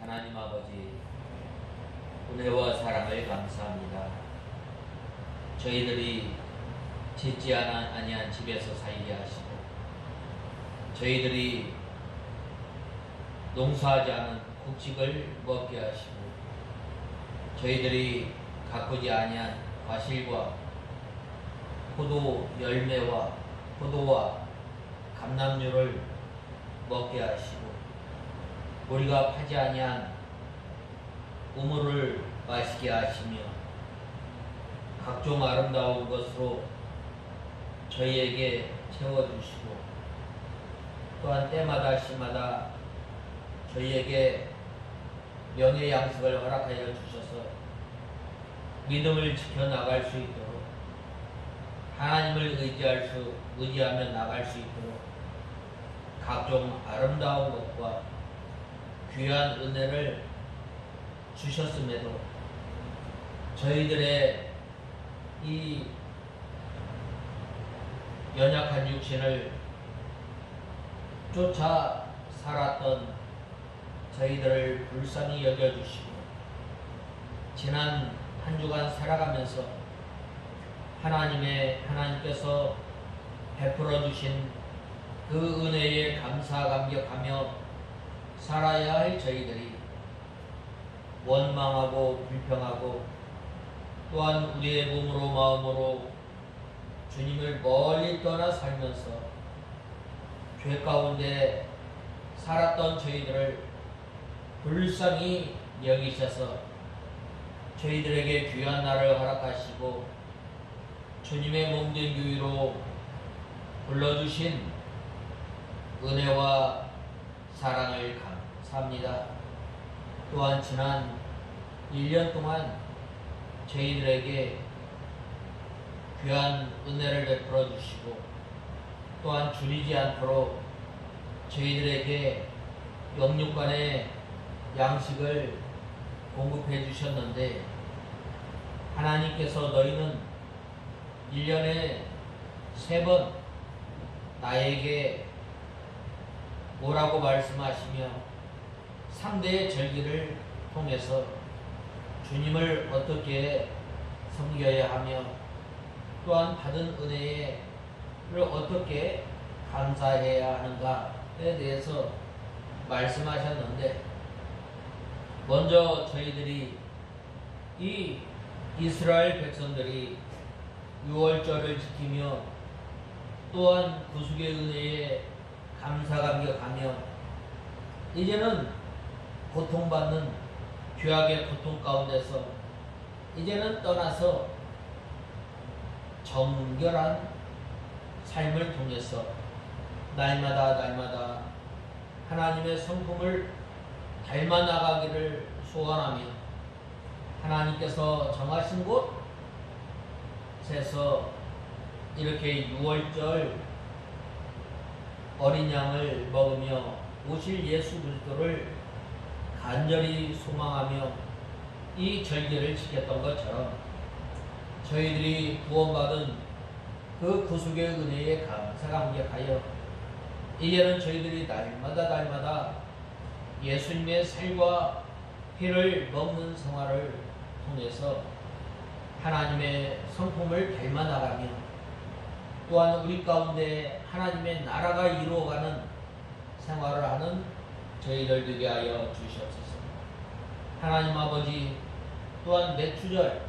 하나님 아버지, 은혜와 사랑을 감사합니다. 저희들이 짓지 아니한 집에서 살게 하시고, 저희들이 농사하지 않은 곡식을 먹게 하시고, 저희들이 가꾸지 아니한 과실과 포도 열매와 포도와 감람류를 먹게 하시고, 우리가 파지 아니한 우물을 마시게 하시며, 각종 아름다운 것으로 저희에게 채워주시고, 또한 때마다 시마다 저희에게 명예 양식을 허락하여 주셔서 믿음을 지켜나갈 수 있도록, 하나님을 의지하며 나갈 수 있도록 각종 아름다운 것과 귀한 은혜를 주셨음에도 저희들의 이 연약한 육신을 쫓아 살았던 저희들을 불쌍히 여겨주시고, 지난 한 주간 살아가면서 하나님께서 베풀어 주신 그 은혜에 감사감격하며 살아야 할 저희들이 원망하고 불평하고, 또한 우리의 몸으로 마음으로 주님을 멀리 떠나 살면서 죄 가운데 살았던 저희들을 불쌍히 여기셔서 저희들에게 귀한 날을 허락하시고 주님의 몸된 교회로 불러주신 은혜와 사랑을 감사합니다. 또한 지난 1년 동안 저희들에게 귀한 은혜를 베풀어 주시고, 또한 줄이지 않도록 저희들에게 영육간의 양식을 공급해 주셨는데, 하나님께서 너희는 1년에 3번 나에게 뭐라고 말씀하시며 상대의 절기를 통해서 주님을 어떻게 섬겨야 하며, 또한 받은 은혜를 어떻게 감사해야 하는가에 대해서 말씀하셨는데, 먼저 저희들이 이 이스라엘 백성들이 6월절을 지키며 또한 구속의 은혜에 감사감격하며 이제는 고통받는 죄악의 고통 가운데서 이제는 떠나서 정결한 삶을 통해서 날마다 하나님의 성품을 닮아 나가기를 소원하며, 하나님께서 정하신 곳에서 이렇게 6월절 어린 양을 먹으며 오실 예수 그리스도를 간절히 소망하며 이 절기를 지켰던 것처럼 저희들이 구원받은 그 구속의 은혜에 감사감격하여 이제는 저희들이 날마다 예수님의 살과 피를 먹는 생활을 통해서 하나님의 성품을 닮아 나가며, 또한 우리 가운데 하나님의 나라가 이루어가는 생활을 하는 저희들 되게 하여 주시옵소서. 하나님 아버지, 또한 매추절,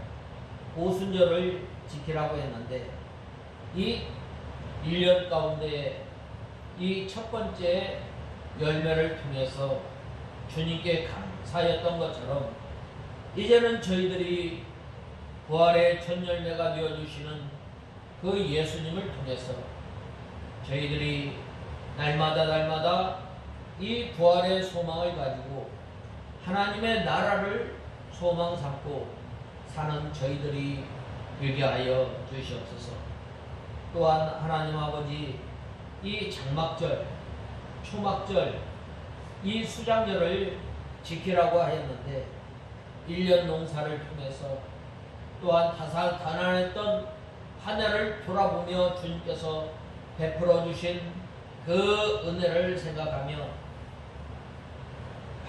오순절을 지키라고 했는데 이 1년 가운데 이 첫 번째 열매를 통해서 주님께 감사했던 것처럼 이제는 저희들이 부활의 첫 열매가 되어주시는 그 예수님을 통해서 저희들이 날마다 이 부활의 소망을 가지고 하나님의 나라를 소망 삼고 사는 저희들이 되게 하여 주시옵소서. 또한 하나님 아버지, 이 장막절, 초막절, 이 수장절을 지키라고 하였는데 1년 농사를 통해서 또한 가난했던 한 해를 돌아보며 주님께서 베풀어 주신 그 은혜를 생각하며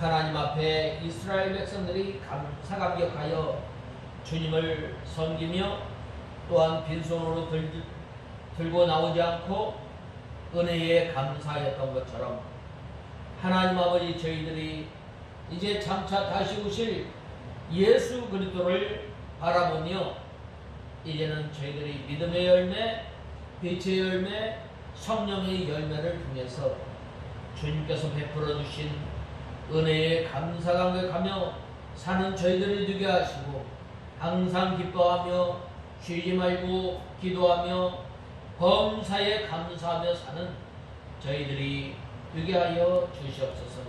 하나님 앞에 이스라엘 백성들이 감사감격하여 주님을 섬기며 또한 빈손으로 들고 나오지 않고 은혜에 감사하였던 것처럼 하나님 아버지 저희들이 이제 장차 다시 오실 예수 그리스도를 바라보며 이제는 저희들이 믿음의 열매, 빛의 열매, 성령의 열매를 통해서 주님께서 베풀어 주신 은혜에 감사감격하며 사는 저희들이 되게 하시고 항상 기뻐하며 쉬지 말고 기도하며 범사에 감사하며 사는 저희들이 되게 하여 주시옵소서.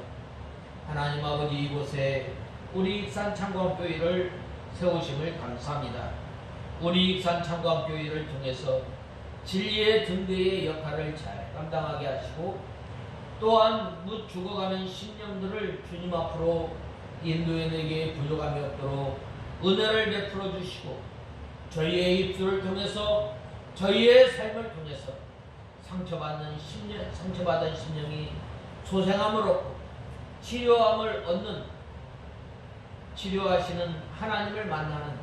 하나님 아버지 이곳에 우리 익산 창광교회를 세우심을 감사합니다. 우리 익산 창광교회를 통해서 진리의 등대의 역할을 잘 감당하게 하시고 또한 묻 죽어가는 심령들을 주님 앞으로 인도인에게 부족함이 없도록 은혜를 베풀어 주시고 저희의 입술을 통해서 저희의 삶을 통해서 상처받은 심령이 소생함을 얻고 치료함을 얻는 치료하시는 하나님을 만나는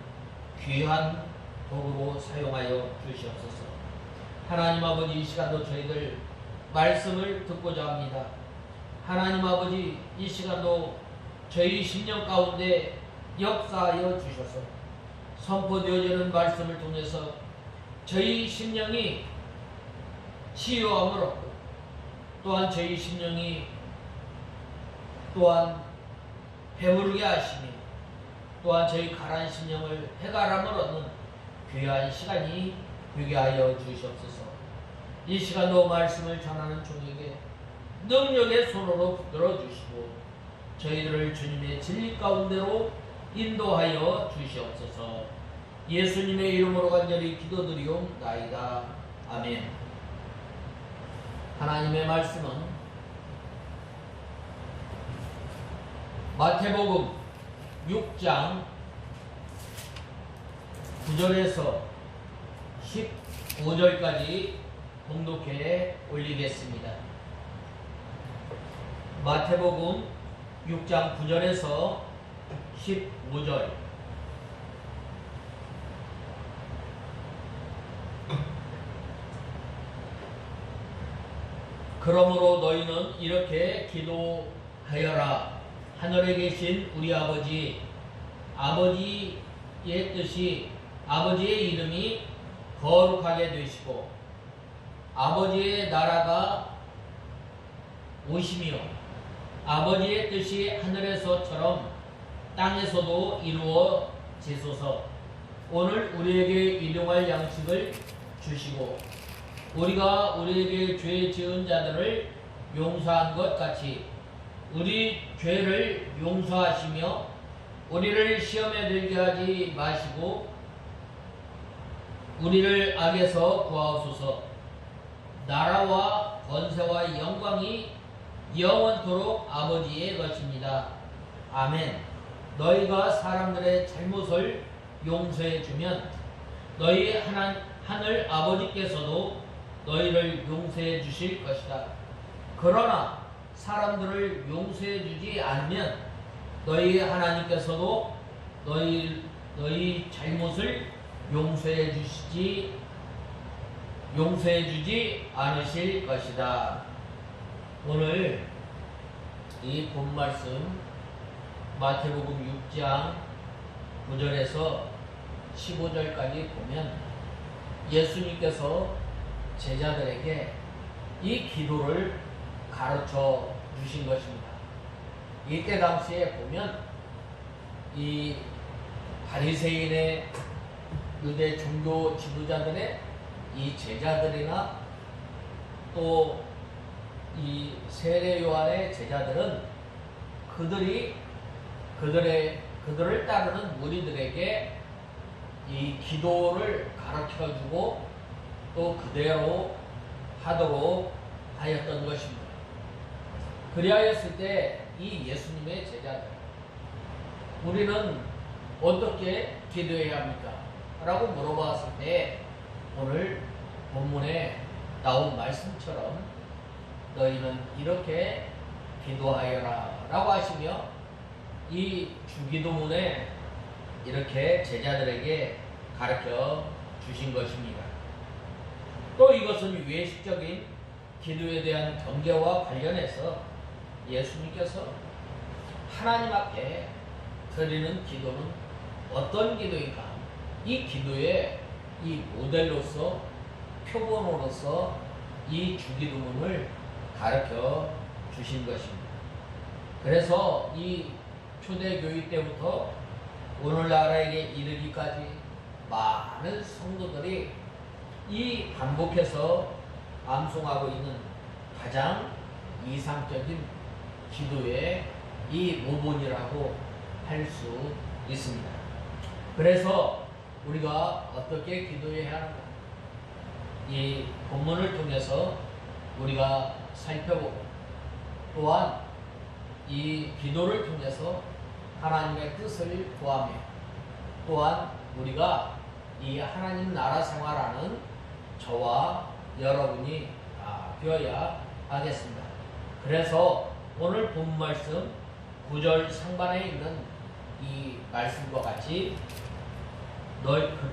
귀한 도구로 사용하여 주시옵소서. 하나님 아버지 이 시간도 저희들 말씀을 듣고자 합니다. 하나님 아버지 이 시간도 저희 심령 가운데 역사하여 주셔서 선포되어지는 말씀을 통해서 저희 심령이 치유함을 얻고 또한 저희 심령이 또한 배부르게 하시며 또한 저희 가라앉은 심령을 해가람을 얻는 귀한 시간이 되게 하여 주시옵소서. 이 시간도 말씀을 전하는 종에게 능력의 손으로 붙들어 주시고 저희들을 주님의 진리 가운데로 인도하여 주시옵소서. 예수님의 이름으로 간절히 기도드리옵나이다. 아멘. 하나님의 말씀은 마태복음 6장 9절에서 15절까지 봉독해 올리겠습니다. 마태복음 6장 9절에서 15절. 그러므로 너희는 이렇게 기도하여라. 하늘에 계신 우리 아버지, 아버지의 뜻이 아버지의 이름이 거룩하게 되시고 아버지의 나라가 오시며 아버지의 뜻이 하늘에서처럼 땅에서도 이루어지소서. 오늘 우리에게 일용할 양식을 주시고 우리가 우리에게 죄 지은 자들을 용서한 것 같이 우리 죄를 용서하시며 우리를 시험에 들게 하지 마시고 우리를 악에서 구하옵소서. 나라와 권세와 영광이 영원토록 아버지의 것입니다. 아멘. 너희가 사람들의 잘못을 용서해 주면 너희 하늘 아버지께서도 너희를 용서해 주실 것이다. 그러나 사람들을 용서해 주지 않으면 너희 하나님께서도 너희 잘못을 용서해 주지 않으실 것이다. 오늘 이 본 말씀 마태복음 6장 9절에서 15절까지 보면 예수님께서 제자들에게 이 기도를 가르쳐 주신 것입니다. 이때 당시에 보면 이 바리새인의 유대 종교 지도자들의 이 제자들이나 또 이 세례 요한의 제자들은 그들을 따르는 무리들에게 이 기도를 가르쳐 주고 또 그대로 하도록 하였던 것입니다. 그리하였을 때 이 예수님의 제자들, 우리는 어떻게 기도해야 합니까? 라고 물어봤을 때 오늘 본문에 나온 말씀처럼 너희는 이렇게 기도하여라 라고 하시며 이 주기도문에 이렇게 제자들에게 가르쳐 주신 것입니다. 또 이것은 외식적인 기도에 대한 경계와 관련해서 예수님께서 하나님 앞에 드리는 기도는 어떤 기도인가? 이 기도의 이 모델로서 표본으로서 이 주기도문을 가르쳐 주신 것입니다. 그래서 이 초대교회 때부터 오늘날에게 이르기까지 많은 성도들이 이 반복해서 암송하고 있는 가장 이상적인 기도의 이 모본이라고 할 수 있습니다. 그래서 우리가 어떻게 기도해야 하는가? 이 본문을 통해서 우리가 살펴보고 또한 이 기도를 통해서 하나님의 뜻을 구하며 또한 우리가 이 하나님 나라 생활하는 저와 여러분이 되어야 하겠습니다. 그래서 오늘 본 말씀 9절 상반에 있는 이 말씀과 같이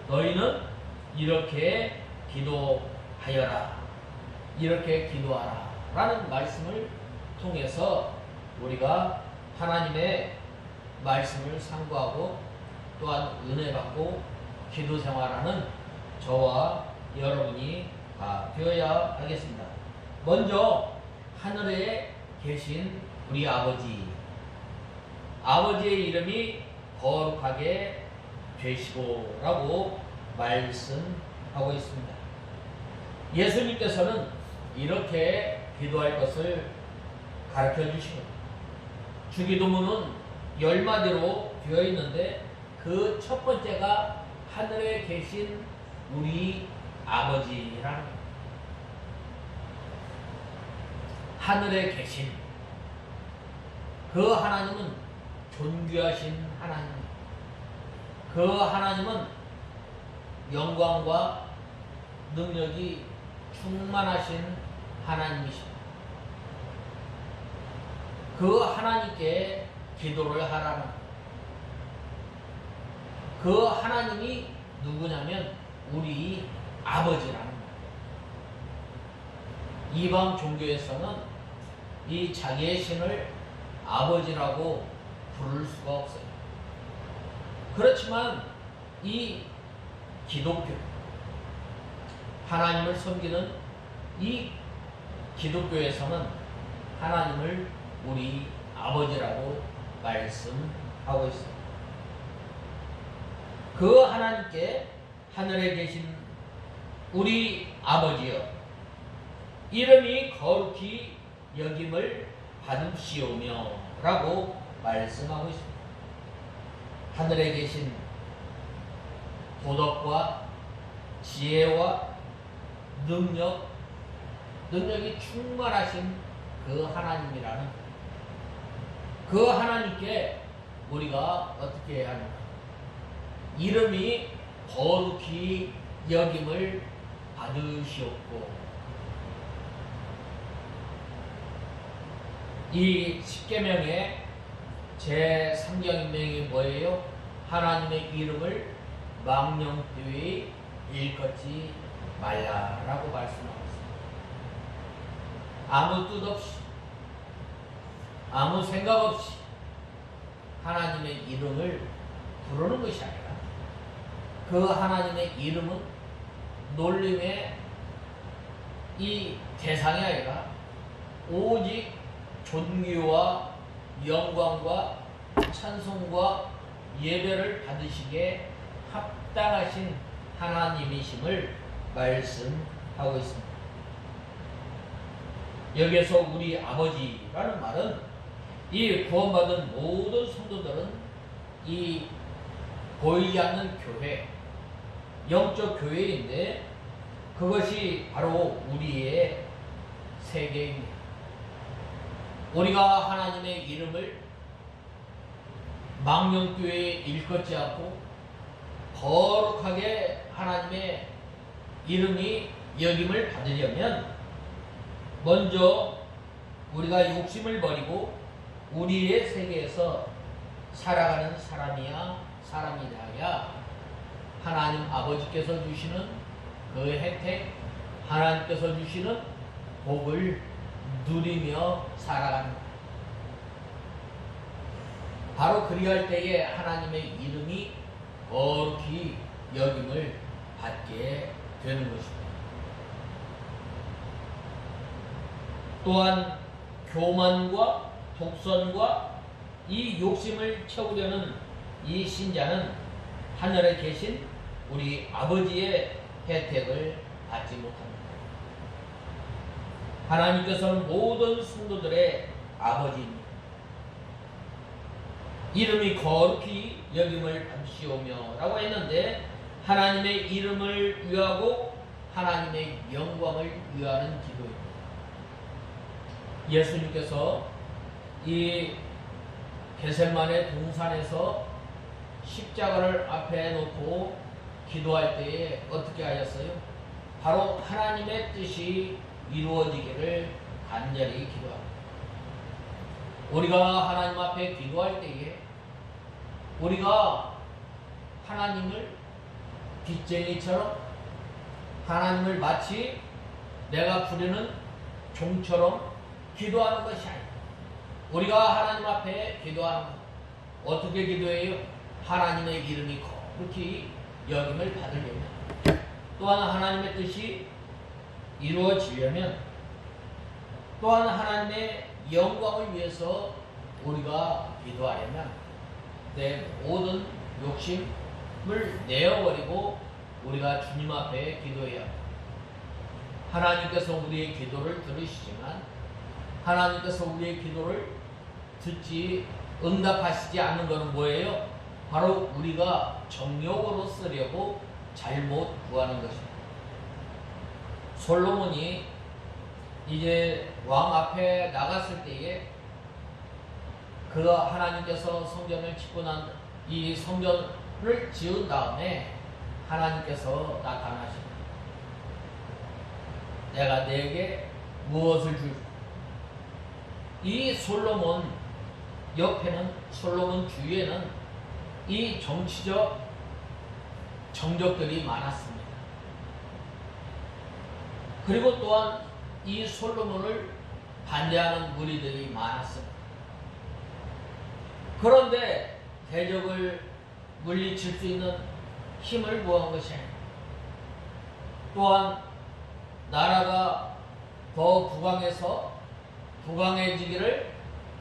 너희는 이렇게 기도하여라, 이렇게 기도하라 라는 말씀을 통해서 우리가 하나님의 말씀을 상고하고 또한 은혜 받고 기도 생활하는 저와 여러분이 되어야 하겠습니다. 먼저 하늘에 계신 우리 아버지의 이름이 거룩하게 되시고 라고 말씀하고 있습니다. 예수님께서는 이렇게 기도할 것을 가르쳐 주시고 주기도문은 10마디로 되어 있는데 그 첫 번째가 하늘에 계신 우리 아버지라는 겁니다. 하늘에 계신 그 하나님은 존귀하신 하나님입니다. 그 하나님은 영광과 능력이 충만하신 하나님이십니다. 그 하나님께 기도를 하라는 그 하나님이 누구냐면 우리 아버지라는 거예요. 이방 종교에서는 이 자기의 신을 아버지라고 부를 수가 없어요. 그렇지만 이 기독교, 하나님을 섬기는 이 기독교에서는 하나님을 우리 아버지라고 말씀하고 있습니다. 그 하나님께 하늘에 계신 우리 아버지여, 이름이 거룩히 여김을 받으시오며 라고 말씀하고 있습니다. 하늘에 계신 도덕과 지혜와 능력이 충만하신 그 하나님이라는 그 하나님께 우리가 어떻게 해야 하는가? 이름이 거룩히 여김을 받으시옵고, 이 십계명의 제3계명이 뭐예요? 하나님의 이름을 망령되이 일컫지 말라라고 말씀하고 있습니다. 아무 뜻 없이, 아무 생각 없이 하나님의 이름을 부르는 것이 아니라 그 하나님의 이름은 놀림의 이 대상이 아니라 오직 존귀와 영광과 찬송과 예배를 받으시기에 합당하신 하나님이심을 말씀하고 있습니다. 여기에서 우리 아버지라는 말은 이 구원받은 모든 성도들은 이 보이지 않는 교회, 영적 교회인데 그것이 바로 우리의 세계입니다. 우리가 하나님의 이름을 망령교회에 일컫지 않고 거룩하게 하나님의 이름이 여김을 받으려면 먼저 우리가 욕심을 버리고 우리의 세계에서 살아가는 사람이야 사람이다야 하나님 아버지께서 주시는 그 혜택, 하나님께서 주시는 복을 누리며 살아가는 것. 바로 그리할 때에 하나님의 이름이 거룩히 여김을 받게 되는 것입니다. 또한 교만과 독선과 이 욕심을 채우려는 이 신자는 하늘에 계신 우리 아버지의 혜택을 받지 못합니다. 하나님께서는 모든 성도들의 아버지입니다. 이름이 거룩히 여김을 받으시오며 라고 했는데 하나님의 이름을 위하고 하나님의 영광을 위하는 기도입니다. 예수님께서 이 겟세마네 동산에서 십자가를 앞에 놓고 기도할 때에 어떻게 하셨어요? 바로 하나님의 뜻이 이루어지기를 간절히 기도합니다. 우리가 하나님 앞에 기도할 때에 우리가 하나님을 빚쟁이처럼 하나님을 마치 내가 부르는 종처럼 기도하는 것이 아니다. 우리가 하나님 앞에 기도하는 것 어떻게 기도해요? 하나님의 이름이 거룩히 여김을 받으려면 또한 하나님의 뜻이 이루어지려면 또한 하나님의 영광을 위해서 우리가 기도하려면 내 모든 욕심을 내어버리고 우리가 주님 앞에 기도해야 합니다. 하나님께서 우리의 기도를 들으시지만 하나님께서 우리의 기도를 듣지 응답하시지 않는 것은 뭐예요? 바로 우리가 정욕으로 쓰려고 잘못 구하는 것입니다. 솔로몬이 이제 왕 앞에 나갔을 때에 그 하나님께서 성전을 짓고 난 이 성전을 지은 다음에 하나님께서 나타나십니다. 내가 네게 무엇을 줄까? 이 솔로몬 옆에는 솔로몬 주위에는 이 정치적 정적들이 많았습니다. 그리고 또한 이 솔로몬을 반대하는 무리들이 많았습니다. 그런데 대적을 물리칠 수 있는 힘을 모은 것이 아닙니다. 또한 나라가 더 부강해지기를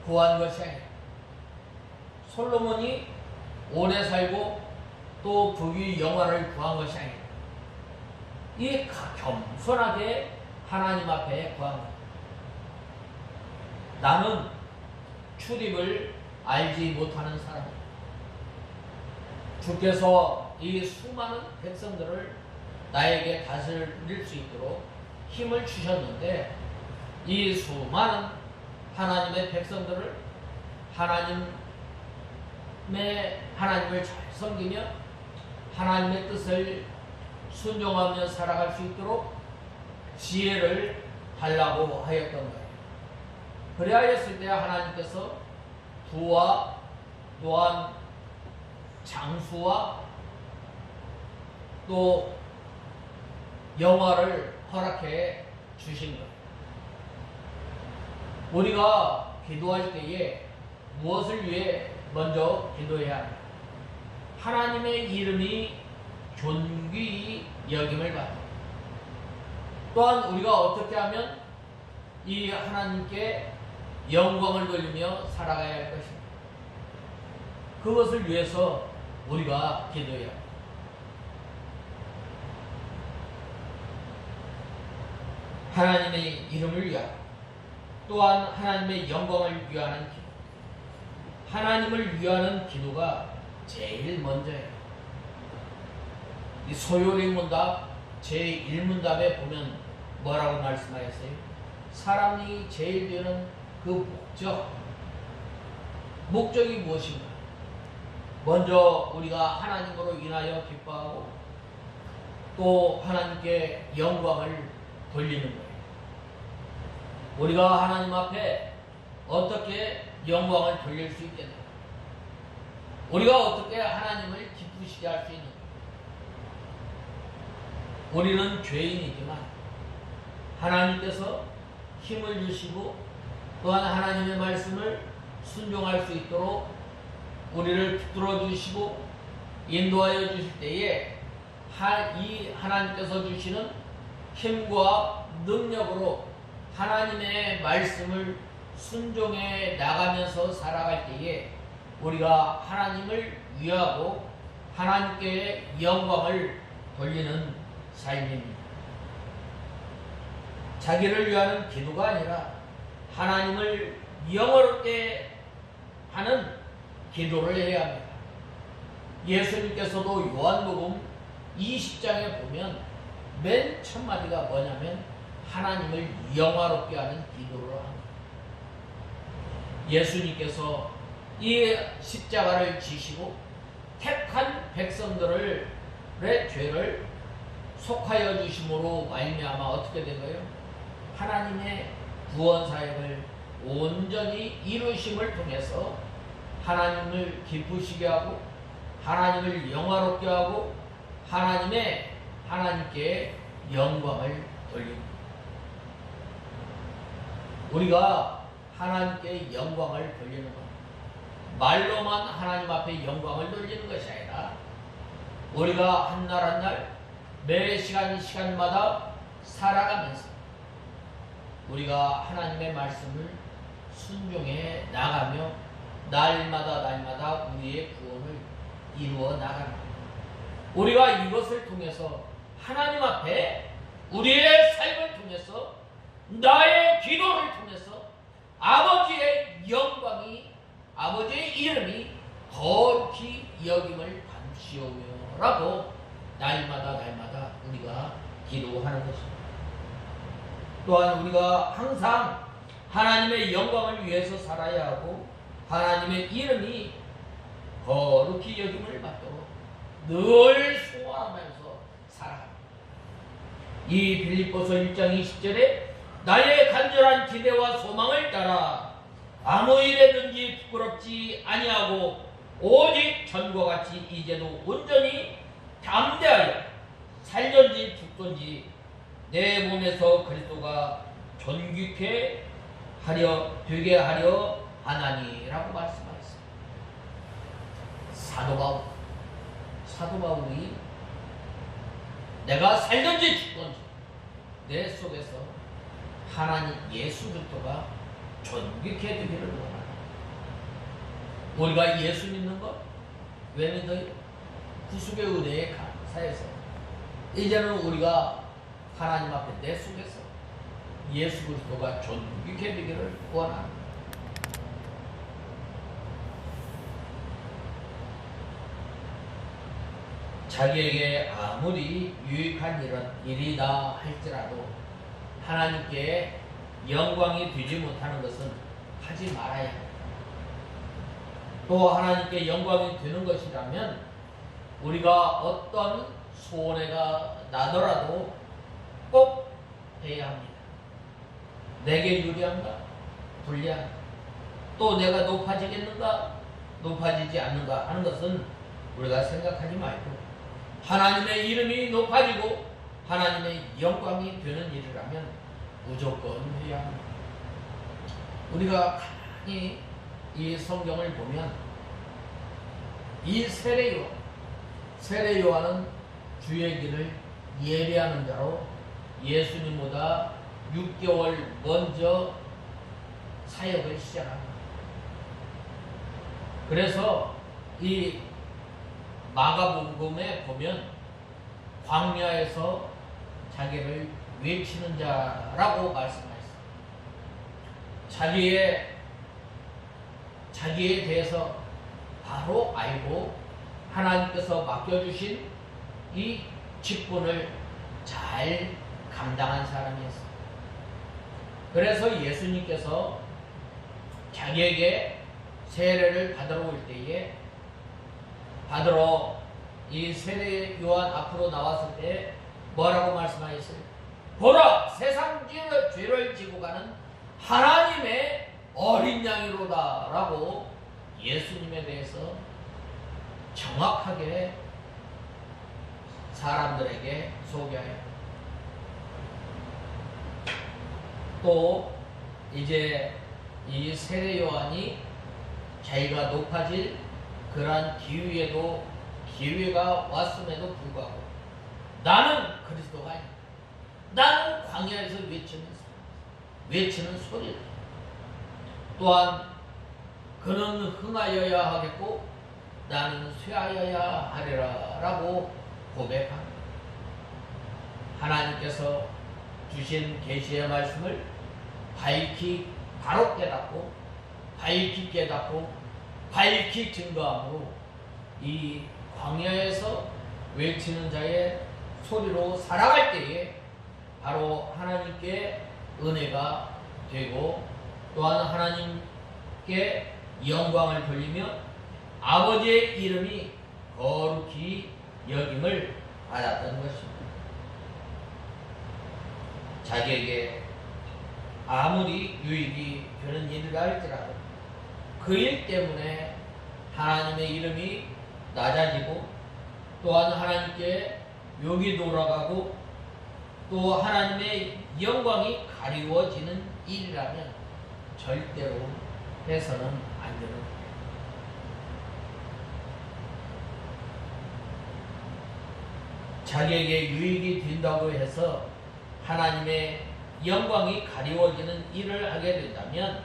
구한 것이 아닙니다. 솔로몬이 오래 살고 또 부귀 영화를 구한 것이 아닙니다. 이 겸손하게 하나님 앞에 구한 것. 나는 출입을 알지 못하는 사람입니다. 주께서 이 수많은 백성들을 나에게 다스릴 수 있도록 힘을 주셨는데 이 수많은 하나님의 백성들을 하나님을 잘 섬기며 하나님의 뜻을 순종하며 살아갈 수 있도록 지혜를 달라고 하였던 거예요. 그리하였을 때 하나님께서 부와 또한 장수와 또 영화를 허락해 주신 거예요. 우리가 기도할 때에 무엇을 위해 먼저 기도해야 합니까? 하나님의 이름이 존귀히 여김을 받고 또한 우리가 어떻게 하면 이 하나님께 영광을 돌리며 살아가야 할 것입니다. 그것을 위해서 우리가 기도해야 합니다. 하나님의 이름을 위하여 또한 하나님의 영광을 위하는 기도. 하나님을 위하는 기도가 제일 먼저예요. 이 소요리 문답 제1문답에 보면 뭐라고 말씀하셨어요? 사람이 제일 되는 그 목적이 무엇인가? 먼저 우리가 하나님으로 인하여 기뻐하고 또 하나님께 영광을 돌리는 거예요. 우리가 하나님 앞에 어떻게 영광을 돌릴 수 있게 됩니다. 우리가 어떻게 하나님을 기쁘시게 할 수 있는가? 우리는 죄인이지만 하나님께서 힘을 주시고 또한 하나님의 말씀을 순종할 수 있도록 우리를 붙들어 주시고 인도하여 주실 때에 이 하나님께서 주시는 힘과 능력으로 하나님의 말씀을 순종해 나가면서 살아갈 때에 우리가 하나님을 위하고 하나님께 영광을 돌리는 삶입니다. 자기를 위하는 기도가 아니라 하나님을 영어롭게 하는 기도를 해야 합니다. 예수님께서도 요한복음 20장에 보면 맨 첫 마디가 뭐냐면 하나님을 영화롭게 하는 기도를 합니다. 예수님께서 이 십자가를 지시고 택한 백성들의 죄를 속하여 주심으로 말미암아 어떻게 된 거예요? 하나님의 구원 사역을 온전히 이루심을 통해서 하나님을 기쁘시게 하고 하나님을 영화롭게 하고 하나님께 영광을 돌립니다. 우리가 하나님께 영광을 돌리는 것, 말로만 하나님 앞에 영광을 돌리는 것이 아니라 우리가 한 날 한 날 매 시간마다 살아가면서 우리가 하나님의 말씀을 순종해 나가며 날마다 우리의 구원을 이루어 나가는 것. 우리가 이것을 통해서 하나님 앞에 우리의 삶을 통해서 나의 기도를 통해서 아버지의 영광이 아버지의 이름이 거룩히 여김을 받으시오며라고 날마다 우리가 기도하는 것입니다. 또한 우리가 항상 하나님의 영광을 위해서 살아야 하고 하나님의 이름이 거룩히 여김을 받도록 늘 소원하면서 살아갑니다. 이 빌립보서 1장 20절에 나의 간절한 기대와 소망을 따라 아무 일에든지 부끄럽지 아니하고 오직 전과 같이 이제도 온전히 담대하여 살든지 죽든지 내 몸에서 그리스도가 존귀케 되게 하려 하나니라고 말씀하셨습니다. 사도 바울이 내가 살든지 죽든지 내 속에서 하나님 예수 그리스도가 존귀케 되기를 원합니다. 우리가 예수 믿는 것 왜 믿어요? 구속의 은혜에 감사해서 이제는 우리가 하나님 앞에 내 속에서 예수 그리스도가 존귀케 되기를 원합니다. 자기에게 아무리 유익한 일이다 할지라도 하나님께 영광이 되지 못하는 것은 하지 말아야 합니다. 또 하나님께 영광이 되는 것이라면 우리가 어떤 손해가 나더라도 꼭 해야 합니다. 내게 유리한가? 불리한가? 또 내가 높아지겠는가? 높아지지 않는가 하는 것은 우리가 생각하지 말고 하나님의 이름이 높아지고 하나님의 영광이 되는 일이라면 무조건 해야 합니다. 우리가 가만히 이 성경을 보면 이 세례 요한은 주의 길을 예배하는 자로 예수님보다 6개월 먼저 사역을 시작합니다. 그래서 이 마가복음에 보면 광야에서 자기를 외치는 자라고 말씀하셨습니다. 자기에 대해서 바로 알고 하나님께서 맡겨주신 이 직분을 잘 감당한 사람이었습니다. 그래서 예수님께서 자기에게 세례를 받으러 올 때에 이 세례 요한 앞으로 나왔을 때 뭐라고 말씀하셨어요? 보라, 세상 죄를 지고 가는 하나님의 어린 양이로다 라고 예수님에 대해서 정확하게 사람들에게 소개해요. 또 이제 이 세례 요한이 자기가 높아질 그러한 기회가 왔음에도 불구하고 나는 그리스도가 아니다. 나는 광야에서 외치는 소리. 또한 그는 흥하여야 하겠고 나는 쇠하여야 하리라 라고 고백합니다. 하나님께서 주신 계시의 말씀을 바로 깨닫고 밝히 증거함으로 이 광야에서 외치는 자의 소리로 살아갈 때에 바로 하나님께 은혜가 되고 또한 하나님께 영광을 돌리며 아버지의 이름이 거룩히 여김을 받았던 것입니다. 자기에게 아무리 유익이 되는 일이라 할지라도 그 일 때문에 하나님의 이름이 낮아지고 또한 하나님께 욕이 돌아가고 또 하나님의 영광이 가리워지는 일이라면 절대로 해서는 안 되는 거예요. 자기에게 유익이 된다고 해서 하나님의 영광이 가리워지는 일을 하게 된다면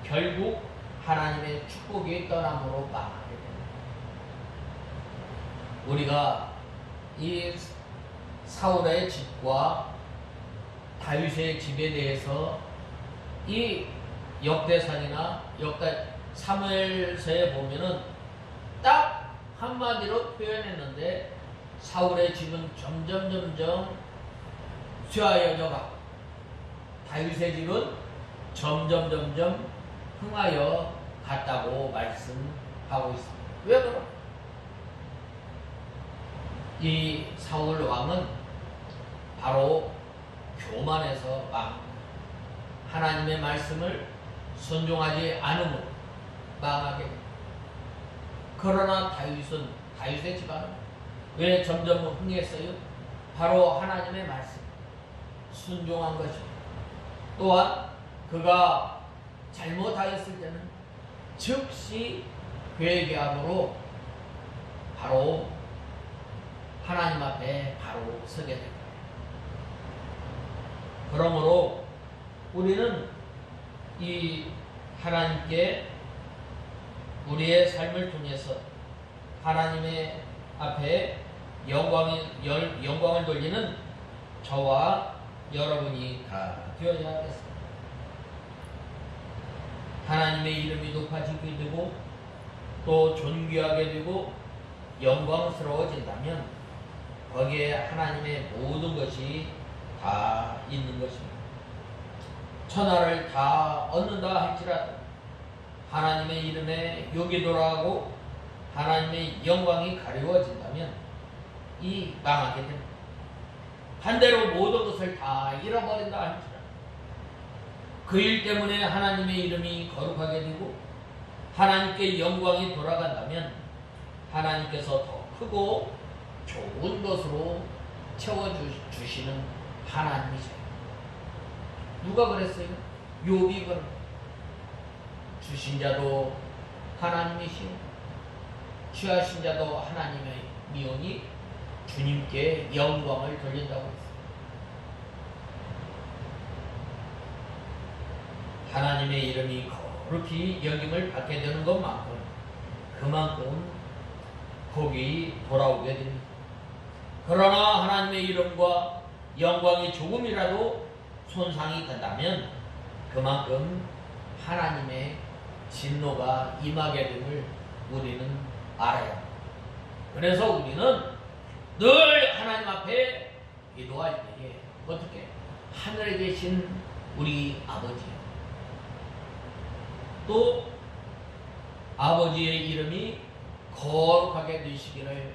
결국 하나님의 축복이 떠남으로 망하게 됩니다. 우리가 이 사울의 집과 다윗의 집에 대해서 이 역대상이나 사무엘서에 보면은 딱 한마디로 표현했는데 사울의 집은 점점 쇠하여져 가고 다윗의 집은 점점 흥하여 갔다고 말씀하고 있습니다. 왜 그럼? 이 사울 왕은 바로 교만해서 하나님의 말씀을 순종하지 않음으로 망하게 됩니다. 그러나 다윗의 집안은 왜 점점 흥했어요? 바로 하나님의 말씀 순종한 것입니다. 또한 그가 잘못하였을 때는 즉시 회개함으로 바로 하나님 앞에 바로 서게 됩니다. 그러므로 우리는 이 하나님께 우리의 삶을 통해서 하나님의 앞에 영광을 돌리는 저와 여러분이 다 되어야 하겠습니다. 하나님의 이름이 높아지게 되고 또 존귀하게 되고 영광스러워진다면 거기에 하나님의 모든 것이 다 있는 것입니다. 천하를 다 얻는다 할지라도 하나님의 이름에 욕이 돌아가고 하나님의 영광이 가리워진다면 이 망하게 됩니다. 반대로 모든 것을 다 잃어버린다 할지라도 그 일 때문에 하나님의 이름이 거룩하게 되고 하나님께 영광이 돌아간다면 하나님께서 더 크고 좋은 것으로 채워주시는 하나님이죠. 누가 그랬어요? 욥이 그런 주신 자도 하나님이시오 취하신 자도 하나님의 미오니 주님께 영광을 돌린다고 했어요. 하나님의 이름이 거룩히 여김을 받게 되는 것만큼 그만큼 복이 돌아오게 됩니다. 그러나 하나님의 이름과 영광이 조금이라도 손상이 된다면 그만큼 하나님의 진노가 임하게 됨을 우리는 알아야 합니다. 그래서 우리는 늘 하나님 앞에 기도할 때에 어떻게 하늘에 계신 우리 아버지 또 아버지의 이름이 거룩하게 되시기를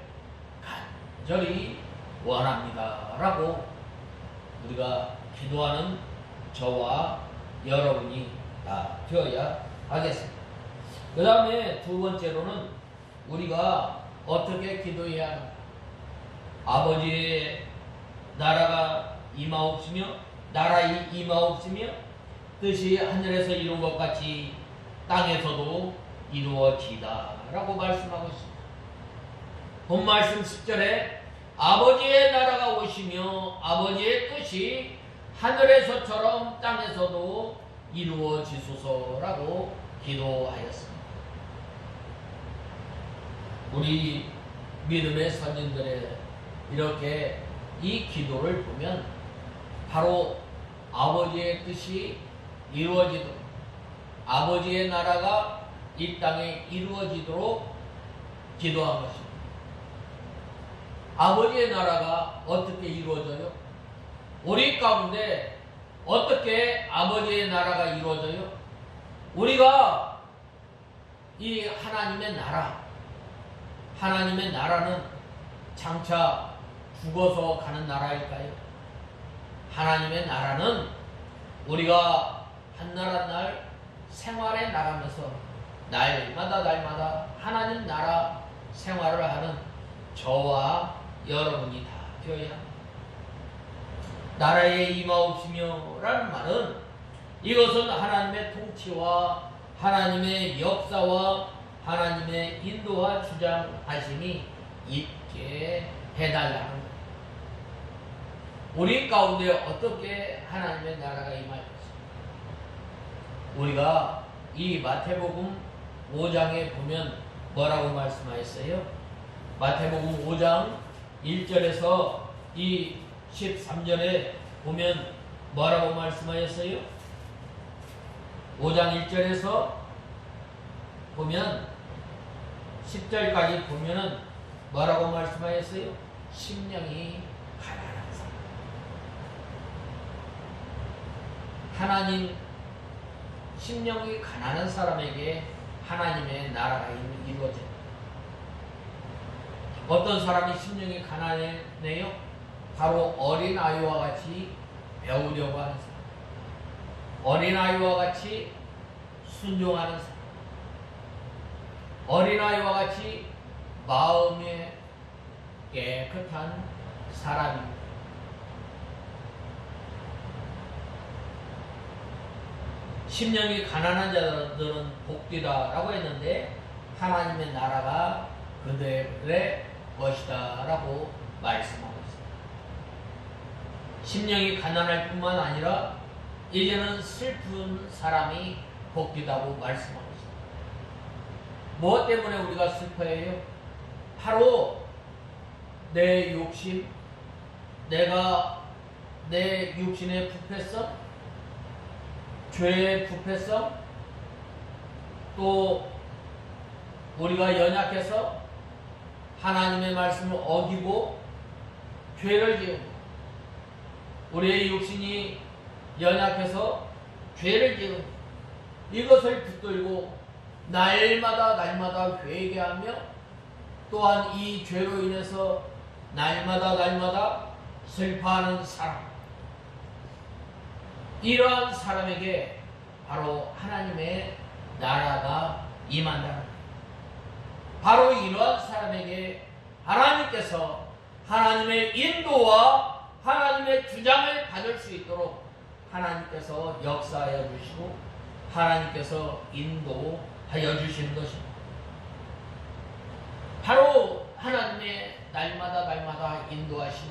간절히 원합니다 라고 우리가 기도하는 저와 여러분이 되어야 하겠습니다. 그 다음에 두 번째로는 우리가 어떻게 기도해야 하는가. 아버지의 나라가 임하옵시며 나라의 임하옵시며 뜻이 하늘에서 이룬 것 같이 땅에서도 이루어지다 라고 말씀하고 있습니다. 본 말씀 10절에 아버지의 나라가 오시며 아버지의 뜻이 하늘에서처럼 땅에서도 이루어지소서라고 기도하였습니다. 우리 믿음의 선진들의 이렇게 이 기도를 보면 바로 아버지의 뜻이 이루어지도록 아버지의 나라가 이 땅에 이루어지도록 기도한 것입니다. 아버지의 나라가 어떻게 이루어져요? 우리 가운데 어떻게 아버지의 나라가 이루어져요? 우리가 이 하나님의 나라는 장차 죽어서 가는 나라일까요? 하나님의 나라는 우리가 한 날 한 날 생활에 나가면서 날마다 하나님 나라 생활을 하는 저와 여러분이 다 되어야 합니다. 나라에 임하옵시며 라는 말은 이것은 하나님의 통치와 하나님의 역사와 하나님의 인도와 주장하심이 있게 해달라는 거예요. 우리 가운데 어떻게 하나님의 나라가 임할 것인가. 우리가 이 마태복음 5장에 보면 뭐라고 말씀하셨어요? 마태복음 5장 1절에서 이 13절에 보면 뭐라고 말씀하셨어요? 5장 1절에서 보면 10절까지 보면은 뭐라고 말씀하셨어요? 심령이 가난한 사람. 하나님 심령이 가난한 사람에게 하나님의 나라가 이루어져요. 어떤 사람이 심령이 가난해요? 바로 어린아이와 같이 배우려고 하는 사람. 어린아이와 같이 순종하는 사람. 어린아이와 같이 마음에 깨끗한 사람입니다. 심령이 가난한 자들은 복되다라고 했는데 하나님의 나라가 그들의 것이다라고 말씀하고 있습니다. 심령이 가난할 뿐만 아니라 이제는 슬픈 사람이 복되다고 말씀하고 있습니다. 무엇 때문에 우리가 슬퍼해요? 바로 내 욕심, 내가 내 육신의 부패성, 죄의 부패성, 또 우리가 연약해서 하나님의 말씀을 어기고 죄를 지으고 우리의 육신이 연약해서 죄를 지으고 이것을 붙들고 날마다 회개하며 또한 이 죄로 인해서 날마다 슬퍼하는 사람, 이러한 사람에게 바로 하나님의 나라가 임한다는 거예요. 바로 이러한 사람에게 하나님께서 하나님의 인도와 하나님의 주장을 받을 수 있도록 하나님께서 역사하여 주시고 하나님께서 인도하여 주시는 것입니다. 바로 하나님의 날마다 인도하심,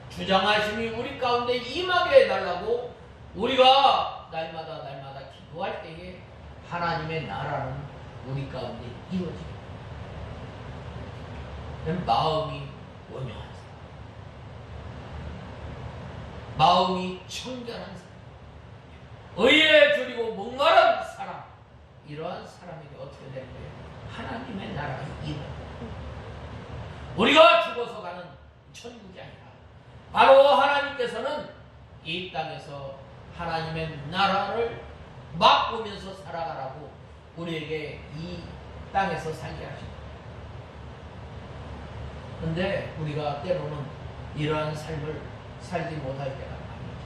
주장하심이 우리 가운데 임하게 해달라고 우리가 날마다 기도할 때에 하나님의 나라는 우리 가운데 이루어집니다. 마음이 온유한 사람, 마음이 청결한 사람, 의에 줄이고 목마른 사람, 이러한 사람에게 어떻게 될 거예요? 하나님의 나라가 임합니다. 우리가 죽어서 가는 천국이 아니라 바로 하나님께서는 이 땅에서 하나님의 나라를 맛보면서 살아가라고 우리에게 이 땅에서 살게 하십니다. 그런데 우리가 때로는 이러한 삶을 살지 못할 때가 많습니다.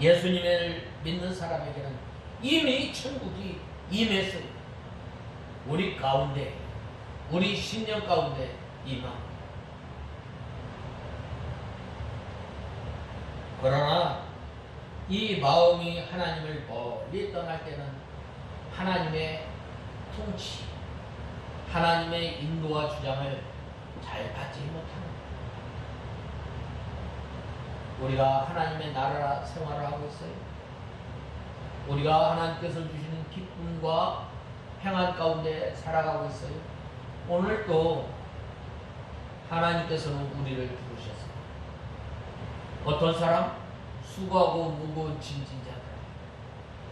예수님을 믿는 사람에게는 이미 천국이 임했어요. 우리 가운데, 우리 신령 가운데 임함. 그러나 이 마음이 하나님을 멀리 떠날 때는 하나님의 통치, 하나님의 인도와 주장을 잘 받지 못하는 거예요. 우리가 하나님의 나라 생활을 하고 있어요. 우리가 하나님께서 주시는 기쁨과 평안 가운데 살아가고 있어요. 오늘도 하나님께서는 우리를 부르셨어요. 어떤 사람? 수고하고 무거운 짐진 자들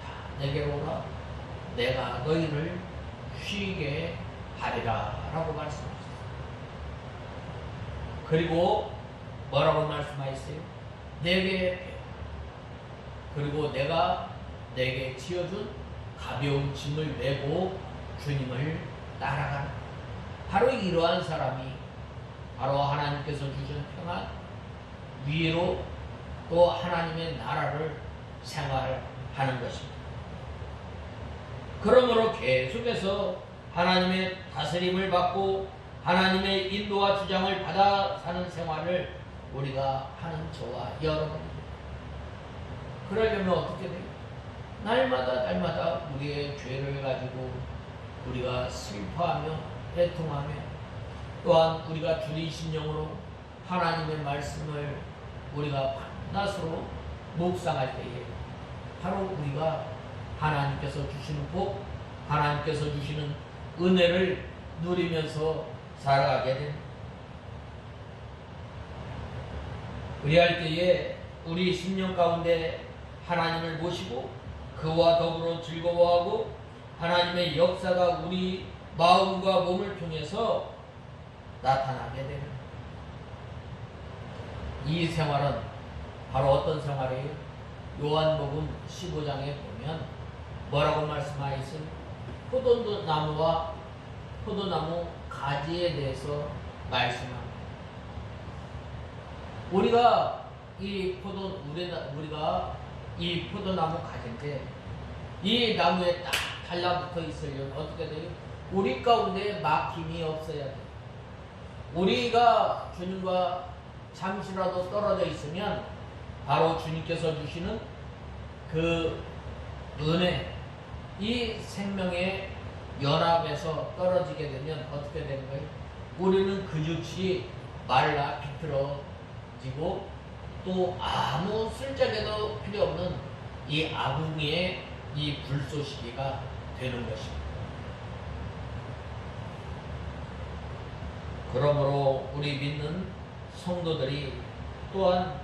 다 내게로 오라. 내가 너희를 쉬게 하리라 라고 말씀하셨어요. 그리고 뭐라고 말씀하셨어요? 내게 배워. 그리고 내가 내게 지어준 가벼운 짐을 메고 주님을 따라가는, 바로 이러한 사람이 바로 하나님께서 주신 평안, 위로 또 하나님의 나라를 생활하는 것입니다. 그러므로 계속해서 하나님의 다스림을 받고 하나님의 인도와 주장을 받아 사는 생활을 우리가 하는 저와 여러분입니다. 그러려면 어떻게 돼요? 날마다 우리의 죄를 가지고 우리가 슬퍼하며 애통하며, 또한 우리가 주의 심령으로 하나님의 말씀을 우리가 밤낮으로 묵상할 때에 바로 우리가 하나님께서 주시는 복, 하나님께서 주시는 은혜를 누리면서 살아가게 됩니다. 그리할 때에 우리 심령 가운데 하나님을 모시고 그와 더불어 즐거워하고 하나님의 역사가 우리 마음과 몸을 통해서 나타나게 됩니다. 이 생활은 바로 어떤 생활이에요? 요한복음 15장에 보면 뭐라고 말씀하셨어요? 포도나무와 포도나무 가지에 대해서 말씀합니다. 우리가 이 포도나무 가지인데 이 나무에 딱 달라붙어 있으려면 어떻게 돼요? 우리 가운데 막힘이 없어야 돼요. 우리가 주님과 잠시라도 떨어져 있으면 바로 주님께서 주시는 그 은혜, 이 생명의 연합에서 떨어지게 되면 어떻게 되는 거예요? 우리는 그즉시 말라 비틀어지고 또 아무 쓸데에도 필요 없는 이 아궁이의 이 불쏘시개가 되는 것입니다. 그러므로 우리 믿는 성도들이 또한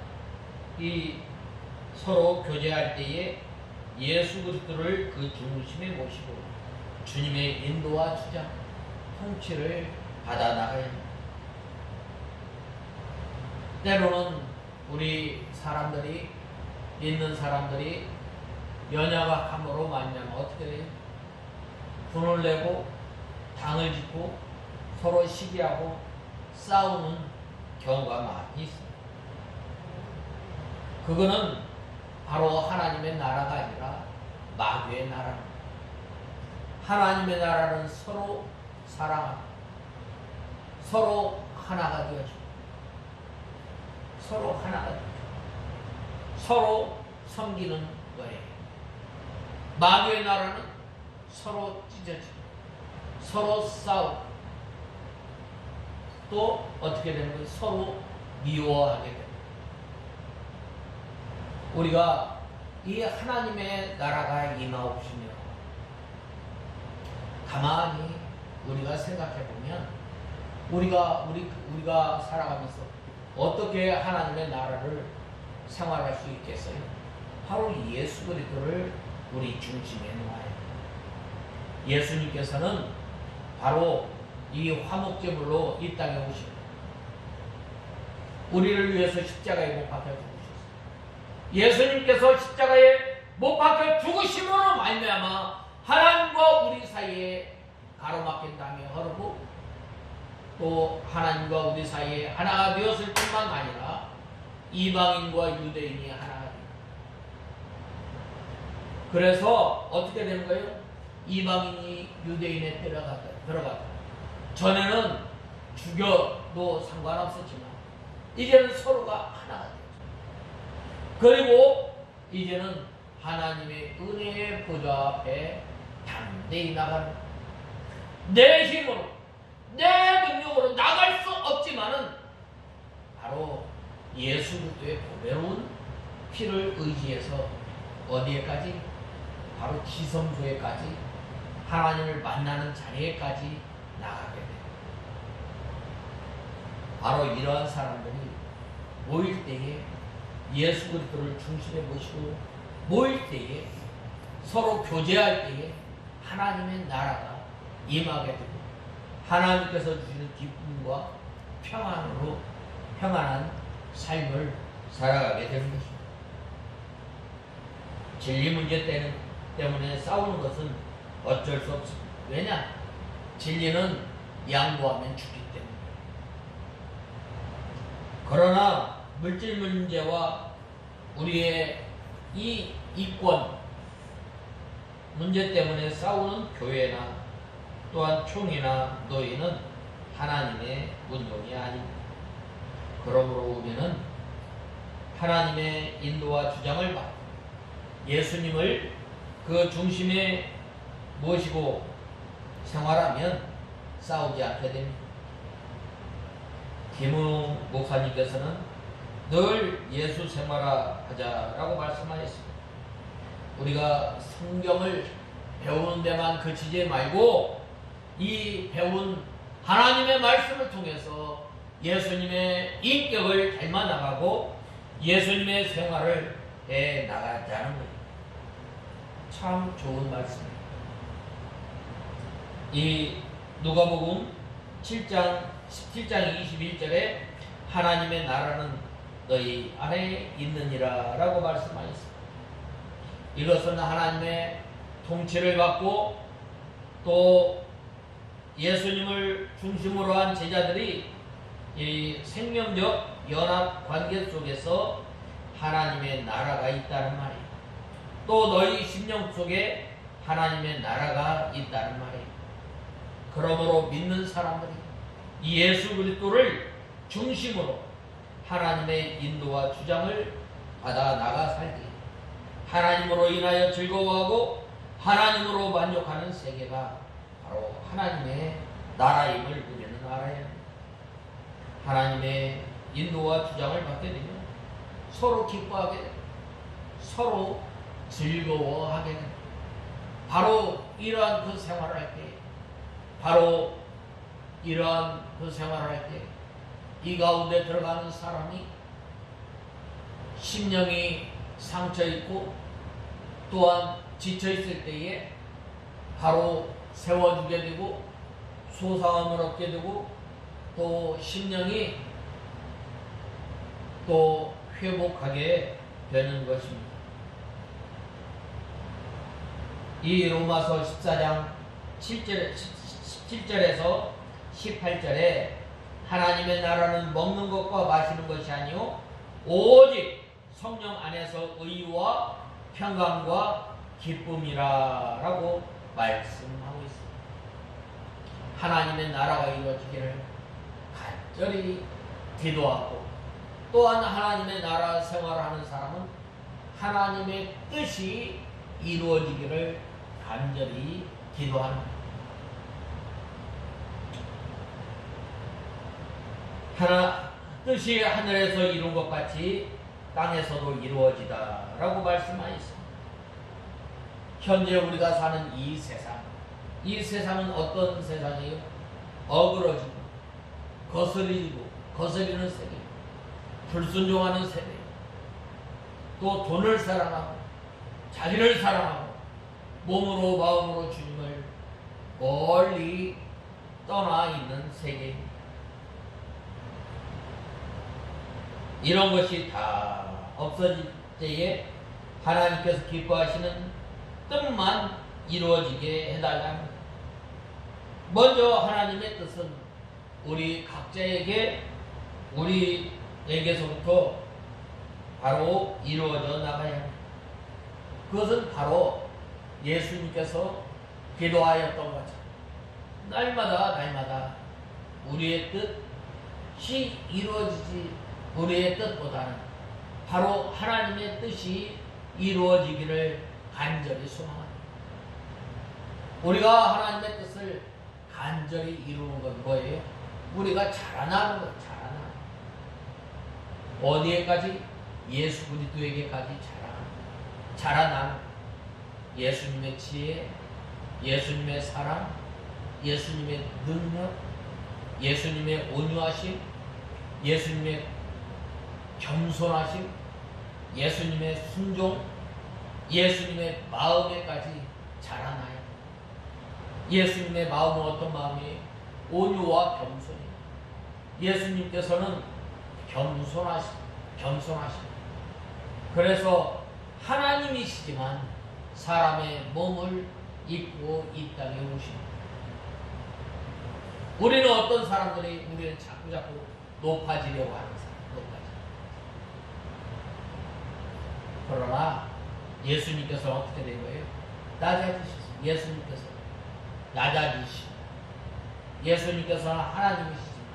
이 서로 교제할 때에 예수 그리스도를 그 중심에 모시고 주님의 인도와 주장, 통치를 받아 나갈, 때로는 우리 사람들이, 믿는 사람들이 연약함으로 말미암아 어떻게 돼요? 분을 내고 당을 짓고 서로 시기하고 싸우는 경우가 많이 있습니다. 그거는 바로 하나님의 나라가 아니라 마귀의 나라입니다. 하나님의 나라는 서로 사랑하고 서로 하나가 되어지고 서로 하나가 되어지고 서로 섬기는 거예요. 마귀의 나라는 서로 찢어지고 서로 싸우고 또 어떻게 되는 거예요? 서로 미워하게 됩니다. 우리가 이 하나님의 나라가 임하옵시며 가만히 우리가 생각해 보면 우리가 살아가면서 어떻게 하나님의 나라를 생활할 수 있겠어요? 바로 예수 그리스도를 우리 중심에 놓아야 돼요. 예수님께서는 바로 이 화목제물로 이 땅에 오시고 우리를 위해서 십자가에 못 박혀 죽으셨어요. 예수님께서 십자가에 못 박혀 죽으심으로 말미암아 하나님과 우리 사이에 가로막힌 땅이 흐르고 또 하나님과 우리 사이에 하나가 되었을 뿐만 아니라 이방인과 유대인이 하나가 됩니다. 그래서 어떻게 되는 거예요? 이방인이 유대인에 들어갔다. 전에는 죽여도 상관없었지만 이제는 서로가 하나가 됐죠. 그리고 이제는 하나님의 은혜의 보좌 앞에 담대히 나가는 거예요. 내 힘으로 내 능력으로 나갈 수 없지만은 바로 예수 그리스도의 보배로운 피를 의지해서 어디에까지? 바로 지성소에까지 하나님을 만나는 자리에까지 나가게 돼요. 바로 이러한 사람들이 모일 때에 예수 그리스도를 중심에 모시고 모일 때에 서로 교제할 때에 하나님의 나라가 임하게 되고 하나님께서 주시는 기쁨과 평안으로 평안한 삶을 살아가게 되는 것입니다. 진리 문제 때문에 싸우는 것은 어쩔 수 없습니다. 왜냐? 진리는 양보하면 죽기 때문에. 그러나 물질 문제와 우리의 이 이권 문제 때문에 싸우는 교회나 또한 총이나 노예는 하나님의 운동이 아닙니다. 그러므로 우리는 하나님의 인도와 주장을 받고 예수님을 그 중심에 모시고 생활하면 싸우지 않게 됩니다. 김우 목사님께서는 늘 예수 생활하자라고 말씀하셨습니다. 우리가 성경을 배우는 데만 그치지 말고 이 배운 하나님의 말씀을 통해서 예수님의 인격을 닮아 나가고 예수님의 생활을 해 나가자는 거예요. 참 좋은 말씀입니다. 이 누가복음 7장 17장 21절에 하나님의 나라는 너희 안에 있느니라 라고 말씀하셨습니다. 이것은 하나님의 통치를 받고 또 예수님을 중심으로 한 제자들이 이 생명적 연합 관계 속에서 하나님의 나라가 있다는 말이에요. 또 너희 심령 속에 하나님의 나라가 있다는 말이에요. 그러므로 믿는 사람들이 예수 그리스도를 중심으로 하나님의 인도와 주장을 받아 나가 살기, 하나님으로 인하여 즐거워하고 하나님으로 만족하는 세계가 바로 하나님의 나라임을 우리는 알아야 합니다. 하나님의 인도와 주장을 받게 되면 서로 기뻐하게 됩니다. 서로 즐거워하게 됩니다. 바로 이러한 그 생활을 할 때, 바로 이러한 그 생활을 할 때, 이 가운데 들어가는 사람이 심령이 상처있고 또한 지쳐있을 때에 바로 세워주게 되고 소상함을 얻게 되고 또 심령이 또 회복하게 되는 것입니다. 이 로마서 14장 17절에서 18절에 하나님의 나라는 먹는 것과 마시는 것이 아니요 오직 성령 안에서 의와 평강과 기쁨이라 라고 말씀하고 있습니다. 하나님의 나라가 이루어지기를 간절히 기도하고 또한 하나님의 나라 생활하는 사람은 하나님의 뜻이 이루어지기를 간절히 기도합니다. 뜻이 하늘에서 이룬 것 같이 땅에서도 이루어지다 라고 말씀하셨습니다. 현재 우리가 사는 이 세상은 어떤 세상이에요? 어그러지고 거스리는 세계, 불순종하는 세대, 또 돈을 사랑하고 자기를 사랑하고 몸으로 마음으로 주님을 멀리 떠나 있는 세계입니다. 이런 것이 다 없어질 때에 하나님께서 기뻐하시는 뜻만 이루어지게 해달랍니다. 먼저 하나님의 뜻은 우리 각자에게 우리에게서부터 바로 이루어져 나가야 합니다. 그것은 바로 예수님께서 기도하였던 것처럼 날마다 우리의 뜻이 이루어지지, 우리의 뜻보다는 바로 하나님의 뜻이 이루어지기를 간절히 소망합니다. 우리가 하나님의 뜻을 간절히 이루는 건 뭐예요? 우리가 자라나는 것, 어디에까지? 예수 그리스도에게까지 자라나는 예수님의 지혜, 예수님의 사랑, 예수님의 능력, 예수님의 온유하심, 예수님의 겸손하심, 예수님의 순종, 예수님의 마음에까지 자라나요. 예수님의 마음은 어떤 마음이에요? 온유와 겸손이에요. 예수님께서는 겸손하십니다. 그래서 하나님이시지만 사람의 몸을 입고 이 땅에 오십니다. 우리는 어떤 사람들이 우리는 자꾸 높아지려고 하는 사람, 그러나 예수님께서는 어떻게 된 거예요? 낮아지셨어요. 예수님께서 낮아지시고, 예수님께서는 하나님이시지만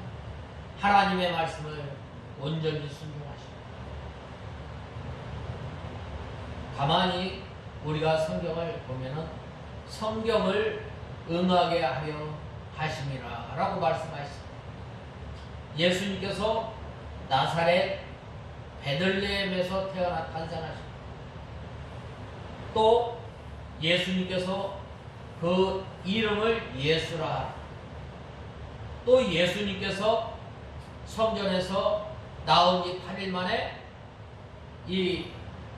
하나님의 말씀을 온전히 순종하시고, 가만히 우리가 성경을 보면은 성경을 응하게 하려 하심이라 라고 말씀하셨습니다. 예수님께서 나사렛 베들레헴에서 태어나 탄생하셨고, 또 예수님께서 그 이름을 예수라, 또 예수님께서 성전에서 나온 지 8일 만에 이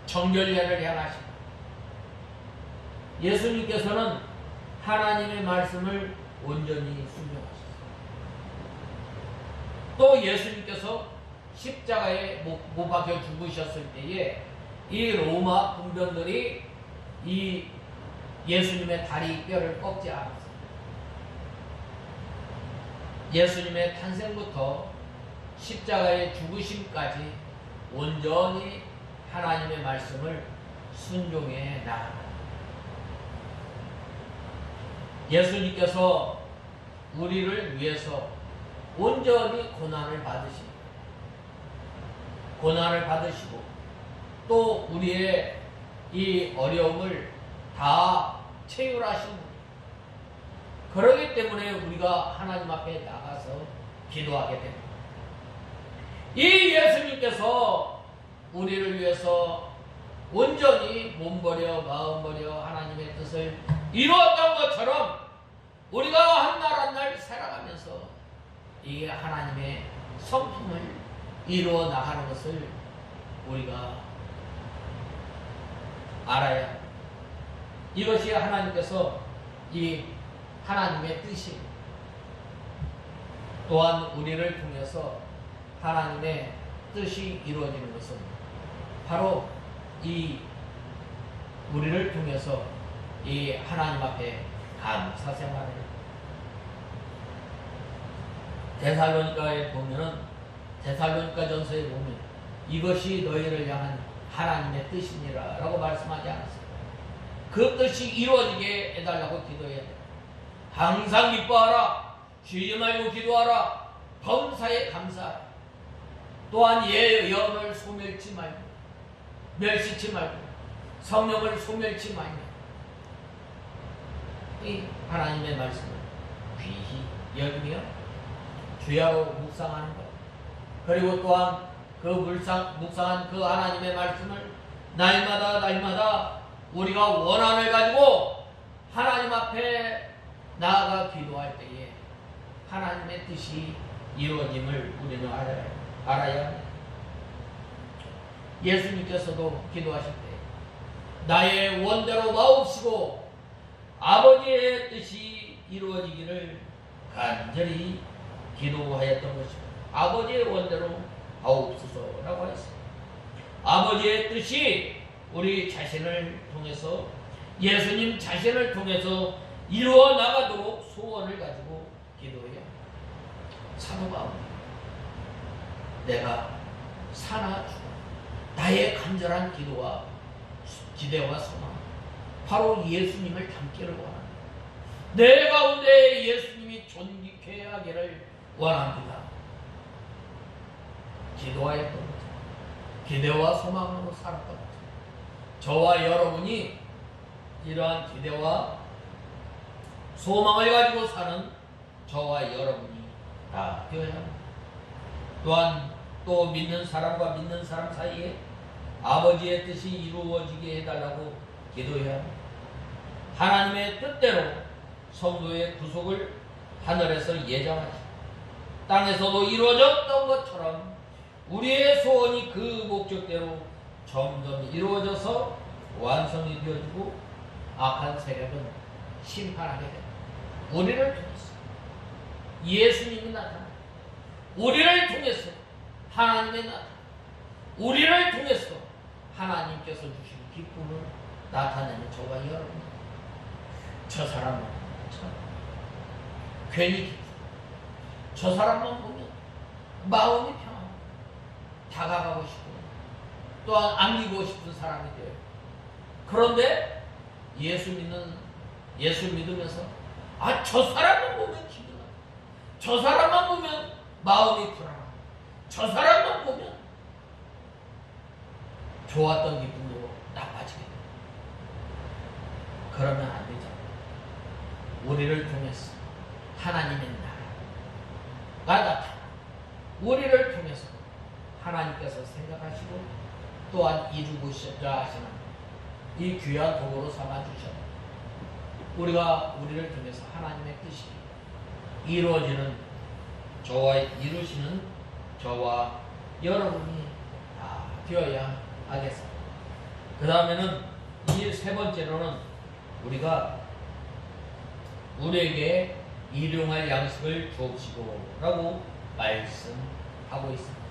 정결례를 행하십니다. 예수님께서는 하나님의 말씀을 온전히 순종하셨습니다. 또 예수님께서 십자가에 못 박혀 죽으셨을 때에 이 로마 군병들이 이 예수님의 다리 뼈를 꺾지 않았습니다. 예수님의 탄생부터 십자가의 죽으심까지 온전히 하나님의 말씀을 순종해 나갑니다. 예수님께서 우리를 위해서 온전히 고난을 받으시고 또 우리의 이 어려움을 다 체휼하신 분. 그러기 때문에 우리가 하나님 앞에 나가서 기도하게 됩니다. 이 예수님께서 우리를 위해서 온전히 몸버려 마음버려 하나님의 뜻을 이루었던 것처럼 우리가 한 날 한 날 살아가면서 이 하나님의 성품을 이루어 나가는 것을 우리가 알아야 합니다. 이것이 하나님께서 이 하나님의 뜻이, 또한 우리를 통해서 하나님의 뜻이 이루어지는 것은 바로 이 우리를 통해서 이 하나님 앞에 감사 생활을, 데살로니가에 보면은, 데살로니가 전서에 보면 이것이 너희를 향한 하나님의 뜻이니라 라고 말씀하지 않았어요. 그 뜻이 이루어지게 해달라고 기도해야 돼요. 항상 기뻐하라, 쉬지 말고 기도하라, 범사에 감사하라. 또한 예언을 소멸치 말고, 멸시치 말고, 성령을 소멸치 말고, 이 하나님의 말씀을 귀히 여기며 주야로 묵상하는 것, 그리고 또한 그 묵상한 그 하나님의 말씀을 날마다 우리가 원한을 가지고 하나님 앞에 나아가 기도할 때에 하나님의 뜻이 이루어짐을 우리는 알아야 합니다. 예수님께서도 기도하실 때 나의 원대로 마옵시고 아버지의 뜻이 이루어지기를 간절히 기도하였던 것입니다. 아버지의 원대로 하옵소서라고 했습니다. 아버지의 뜻이 우리 자신을 통해서, 예수님 자신을 통해서 이루어 나가도록 소원을 가지고 기도해요. 사도 바울, 내가 사나 죽어 나의 간절한 기대와 소망, 바로 예수님을 닮기를 원합니다. 내 가운데 예수님이 존귀케 하기를 원합니다. 기도하였던 거죠. 기대와 소망으로 살았던 거죠. 저와 여러분이 이러한 기대와 소망을 가지고 사는 저와 여러분이 다 되어야 합니다. 또한 또 믿는 사람과 믿는 사람 사이에 아버지의 뜻이 이루어지게 해달라고 기도해야 합니다. 하나님의 뜻대로 성도의 구속을 하늘에서 예정하시고 땅에서도 이루어졌던 것처럼 우리의 소원이 그 목적대로 점점 이루어져서 완성이 되어지고 악한 세력은 심판하게 됩니다. 우리를 통해서 예수님이 나타나 우리를 통해서 하나님의 나타나 우리를 통해서 하나님께서 주신 기쁨을 나타내는 저와 여러분. 저 사람은 참 괜히 기쁘고 저 사람만 보면 마음이 평하고 다가가고 싶고 또한 안기고 싶은 사람이 돼요. 그런데 예수 믿으면서 저 사람만 보면 기분 나고 저 사람만 보면 마음이 불안하고 저 사람만 보면 좋았던 기분으로 나빠지게 돼요. 그러면 안 되잖아요. 우리를 통해서 하나님의 나라가 나타나 우리를 통해서 하나님께서 생각하시고 또한 이루고자 하시는 이 귀한 도구로 삼아주셨다. 우리가 우리를 통해서 하나님의 뜻이 이루어지는 이루시는 저와 여러분이 다 되어야 하겠습니다. 그 다음에는 이 세 번째로는 우리가 우리에게 일용할 양식을 주옵시고 라고 말씀하고 있습니다.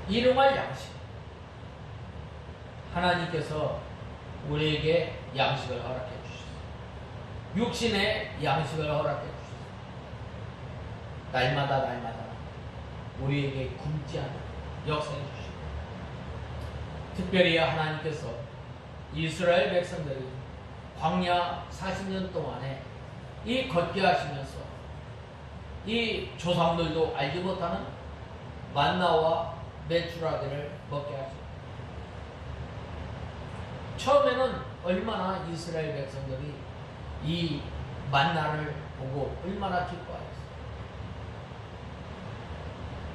일용할 양식. 하나님께서 우리에게 양식을 허락해 주셨어요. 육신의 양식을 허락해 주셨어요. 날마다 우리에게 굶지 않는 역사해 주시고 특별히 하나님께서 이스라엘 백성들이 광야 40년 동안에 이 걷게 하시면서 이 조상들도 알지 못하는 만나와 메추라기를 먹게 하셨습니다. 처음에는 얼마나 이스라엘 백성들이 이 만나를 보고 얼마나 기뻐하였어요.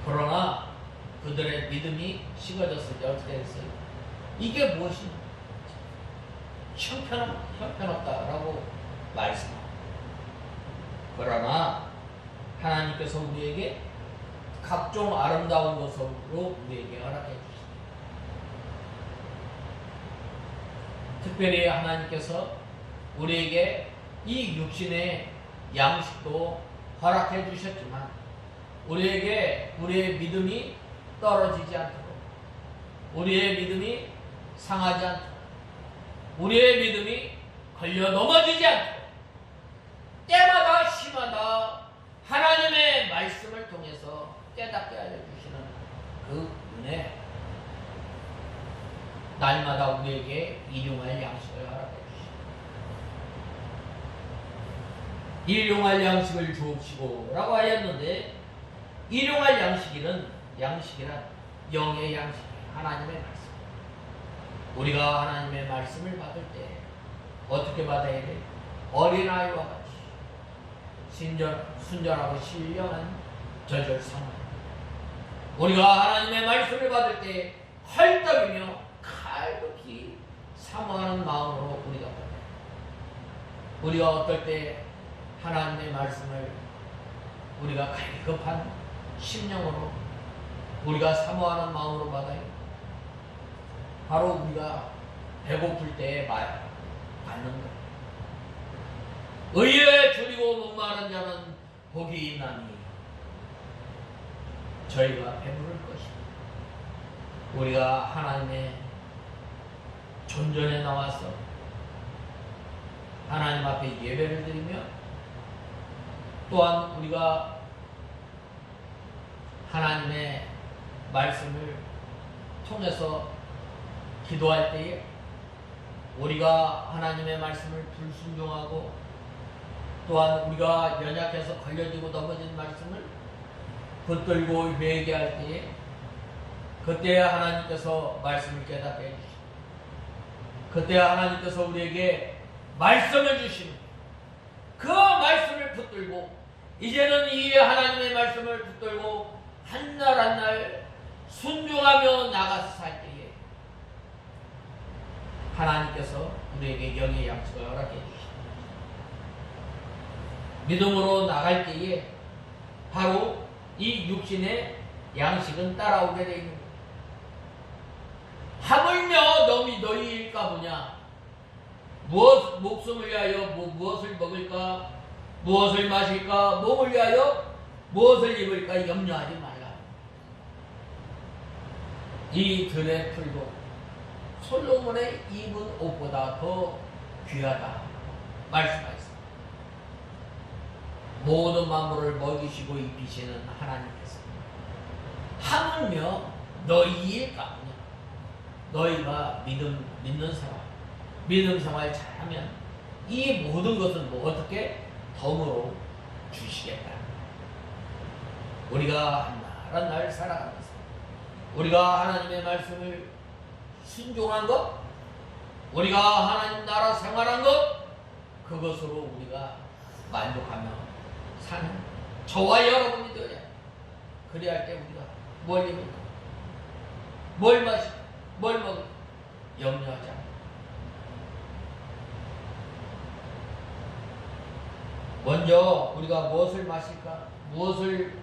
그러나 그들의 믿음이 식어졌을 때 어떻게 했어요? 이게 무엇이냐? 형편없다라고 말씀합니다. 그러나 하나님께서 우리에게 각종 아름다운 것으로 우리에게 허락해 주십니다. 특별히 하나님께서 우리에게 이 육신의 양식도 허락해 주셨지만 우리에게 우리의 믿음이 떨어지지 않도록 우리의 믿음이 상하지 않도록 우리의 믿음이 걸려 넘어지지 않도록 때마다 시마다 하나님의 말씀을 통해서 깨닫게 알려주시는 그 은혜 날마다 우리에게 일용할 양식을 허락해 주시고 일용할 양식을 주옵시고 라고 하였는데 일용할 양식이란 영의 양식 하나님의 말씀. 우리가 하나님의 말씀을 받을 때 어떻게 받아야 돼? 어린아이와 같이 순전하고 신령한 저절성을. 우리가 하나님의 말씀을 받을 때 헐떡이며 칼도히 사모하는 마음으로 우리가 받아요. 우리가 어떨 때 하나님의 말씀을 우리가 갈급한 심령으로 우리가 사모하는 마음으로 받아요. 바로 우리가 배고플 때에 받는 거예요. 의에 줄이고 목마른 자는 복이 있나니 저희가 배부를 것이다. 우리가 하나님의 존전에 나와서 하나님 앞에 예배를 드리며 또한 우리가 하나님의 말씀을 통해서 기도할 때에 우리가 하나님의 말씀을 불순종하고 또한 우리가 연약해서 걸려지고 넘어진 말씀을 붙들고 회개할 때에 그때 하나님께서 말씀을 깨닫게 해주시고 그때 하나님께서 우리에게 말씀을 주시는 그 말씀을 붙들고 이제는 이 하나님의 말씀을 붙들고 한 날 한 날 순종하며 나가서 살 때에 하나님께서 우리에게 영의 양식을 허락해 주십니다. 믿음으로 나갈 때에 바로 이 육신의 양식은 따라오게 되어 있는 거예요. 하물며 너희 일까 보냐. 목숨을 위하여 무엇을 먹을까, 무엇을 마실까, 몸을 위하여 무엇을 입을까 염려하지 말라. 이 들의 풀도 솔로몬의 입은 옷보다 더 귀하다 말씀하셨습니다. 모든 만물을 먹이시고 입히시는 하나님께서 하물며 너희일까 보냐. 너희가 믿는 생활, 믿음 생활 잘하면 이 모든 것은 어떻게 덤으로 주시겠다. 우리가 한 날 살아가면서 우리가 하나님의 말씀을 순종한 것, 우리가 하나님 나라 생활한 것, 그것으로 우리가 만족하며 사는 저와 여러분이 되어야. 그래야 할 때 우리가 뭘 입을까, 뭘 마실까, 뭘 먹을까 염려하지 않아. 먼저 우리가 무엇을 마실까, 무엇을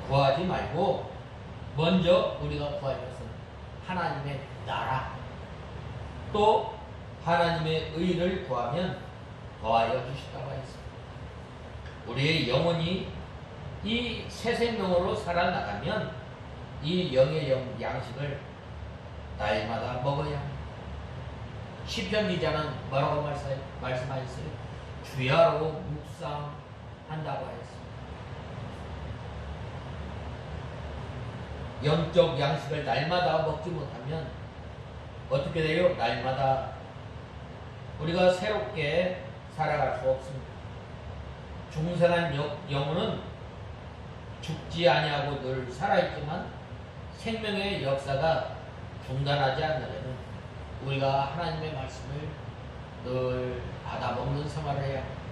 구하지 말고 먼저 우리가 구할 것은 하나님의 나라, 또 하나님의 의를 구하면 더하여 주시다고 했습니다. 우리의 영혼이 이 새 생명으로 살아나가면 이 영의 양식을 날마다 먹어야 합니다. 시편 기자는 뭐라고 말씀하셨어요? 주야로 묵상한다고 하였습니다. 영적 양식을 날마다 먹지 못하면 어떻게 돼요? 날마다 우리가 새롭게 살아갈 수 없습니다. 중생한 영혼은 죽지 아니하고 늘 살아있지만 생명의 역사가 중단하지 않으려면 우리가 하나님의 말씀을 늘 받아먹는 생활을 해야 합니다.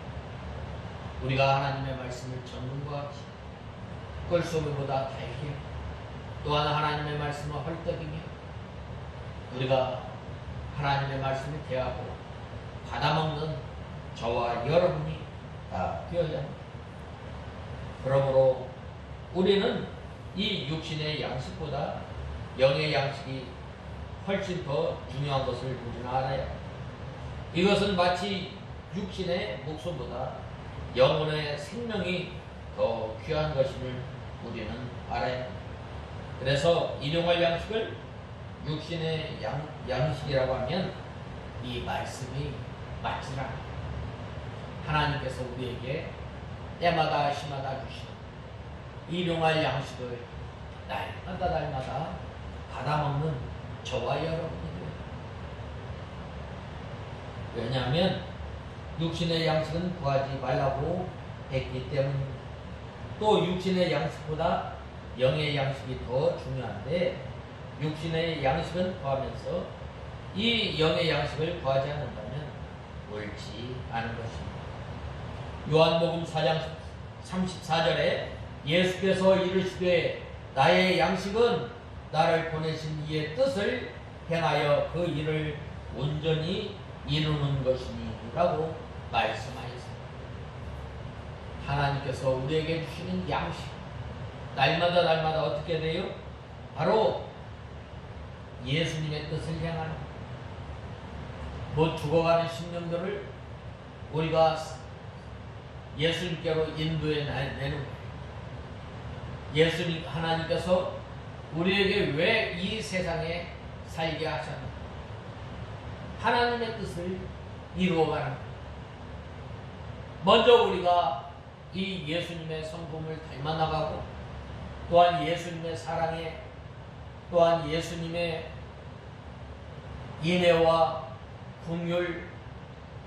우리가 하나님의 말씀을 전문과 같이 꿀소금보다 달게, 또한 하나님의 말씀을 헐떡이며 우리가 하나님의 말씀을 대하고 받아먹는 저와 여러분이 다 되어야 합니다. 그러므로 우리는 이 육신의 양식보다 영의 양식이 훨씬 더 중요한 것을 우리는 알아야 합니다. 이것은 마치 육신의 목숨보다 영혼의 생명이 더 귀한 것임을 우리는 알아야 합니다. 그래서 일용할 양식을 육신의 양식이라고 하면 이 말씀이 맞지라. 하나님께서 우리에게 때마다 시마다 주시는 일용할 양식을 날마다 받아먹는 저와 여러분이 돼요. 왜냐하면 육신의 양식은 구하지 말라고 했기 때문입니다. 또 육신의 양식보다 영의 양식이 더 중요한데 육신의 양식은 구하면서 이 영의 양식을 구하지 않는다면 옳지 않은 것입니다. 요한복음 4장 34절에 예수께서 이르시되 나의 양식은 나를 보내신 이의 뜻을 행하여 그 일을 온전히 이루는 것이니 라고 말씀하셨습니다. 하나님께서 우리에게 주시는 양식, 날마다 어떻게 돼요? 바로 예수님의 뜻을 행하는, 죽어가는 심령들을 우리가 예수님께로 인도해 내는 거예요. 예수님, 하나님께서 우리에게 왜 이 세상에 살게 하셨는가? 하나님의 뜻을 이루어가는 거예요. 먼저 우리가 이 예수님의 성품을 닮아 나가고, 또한 예수님의 사랑에, 또한 예수님의 인애와 긍휼,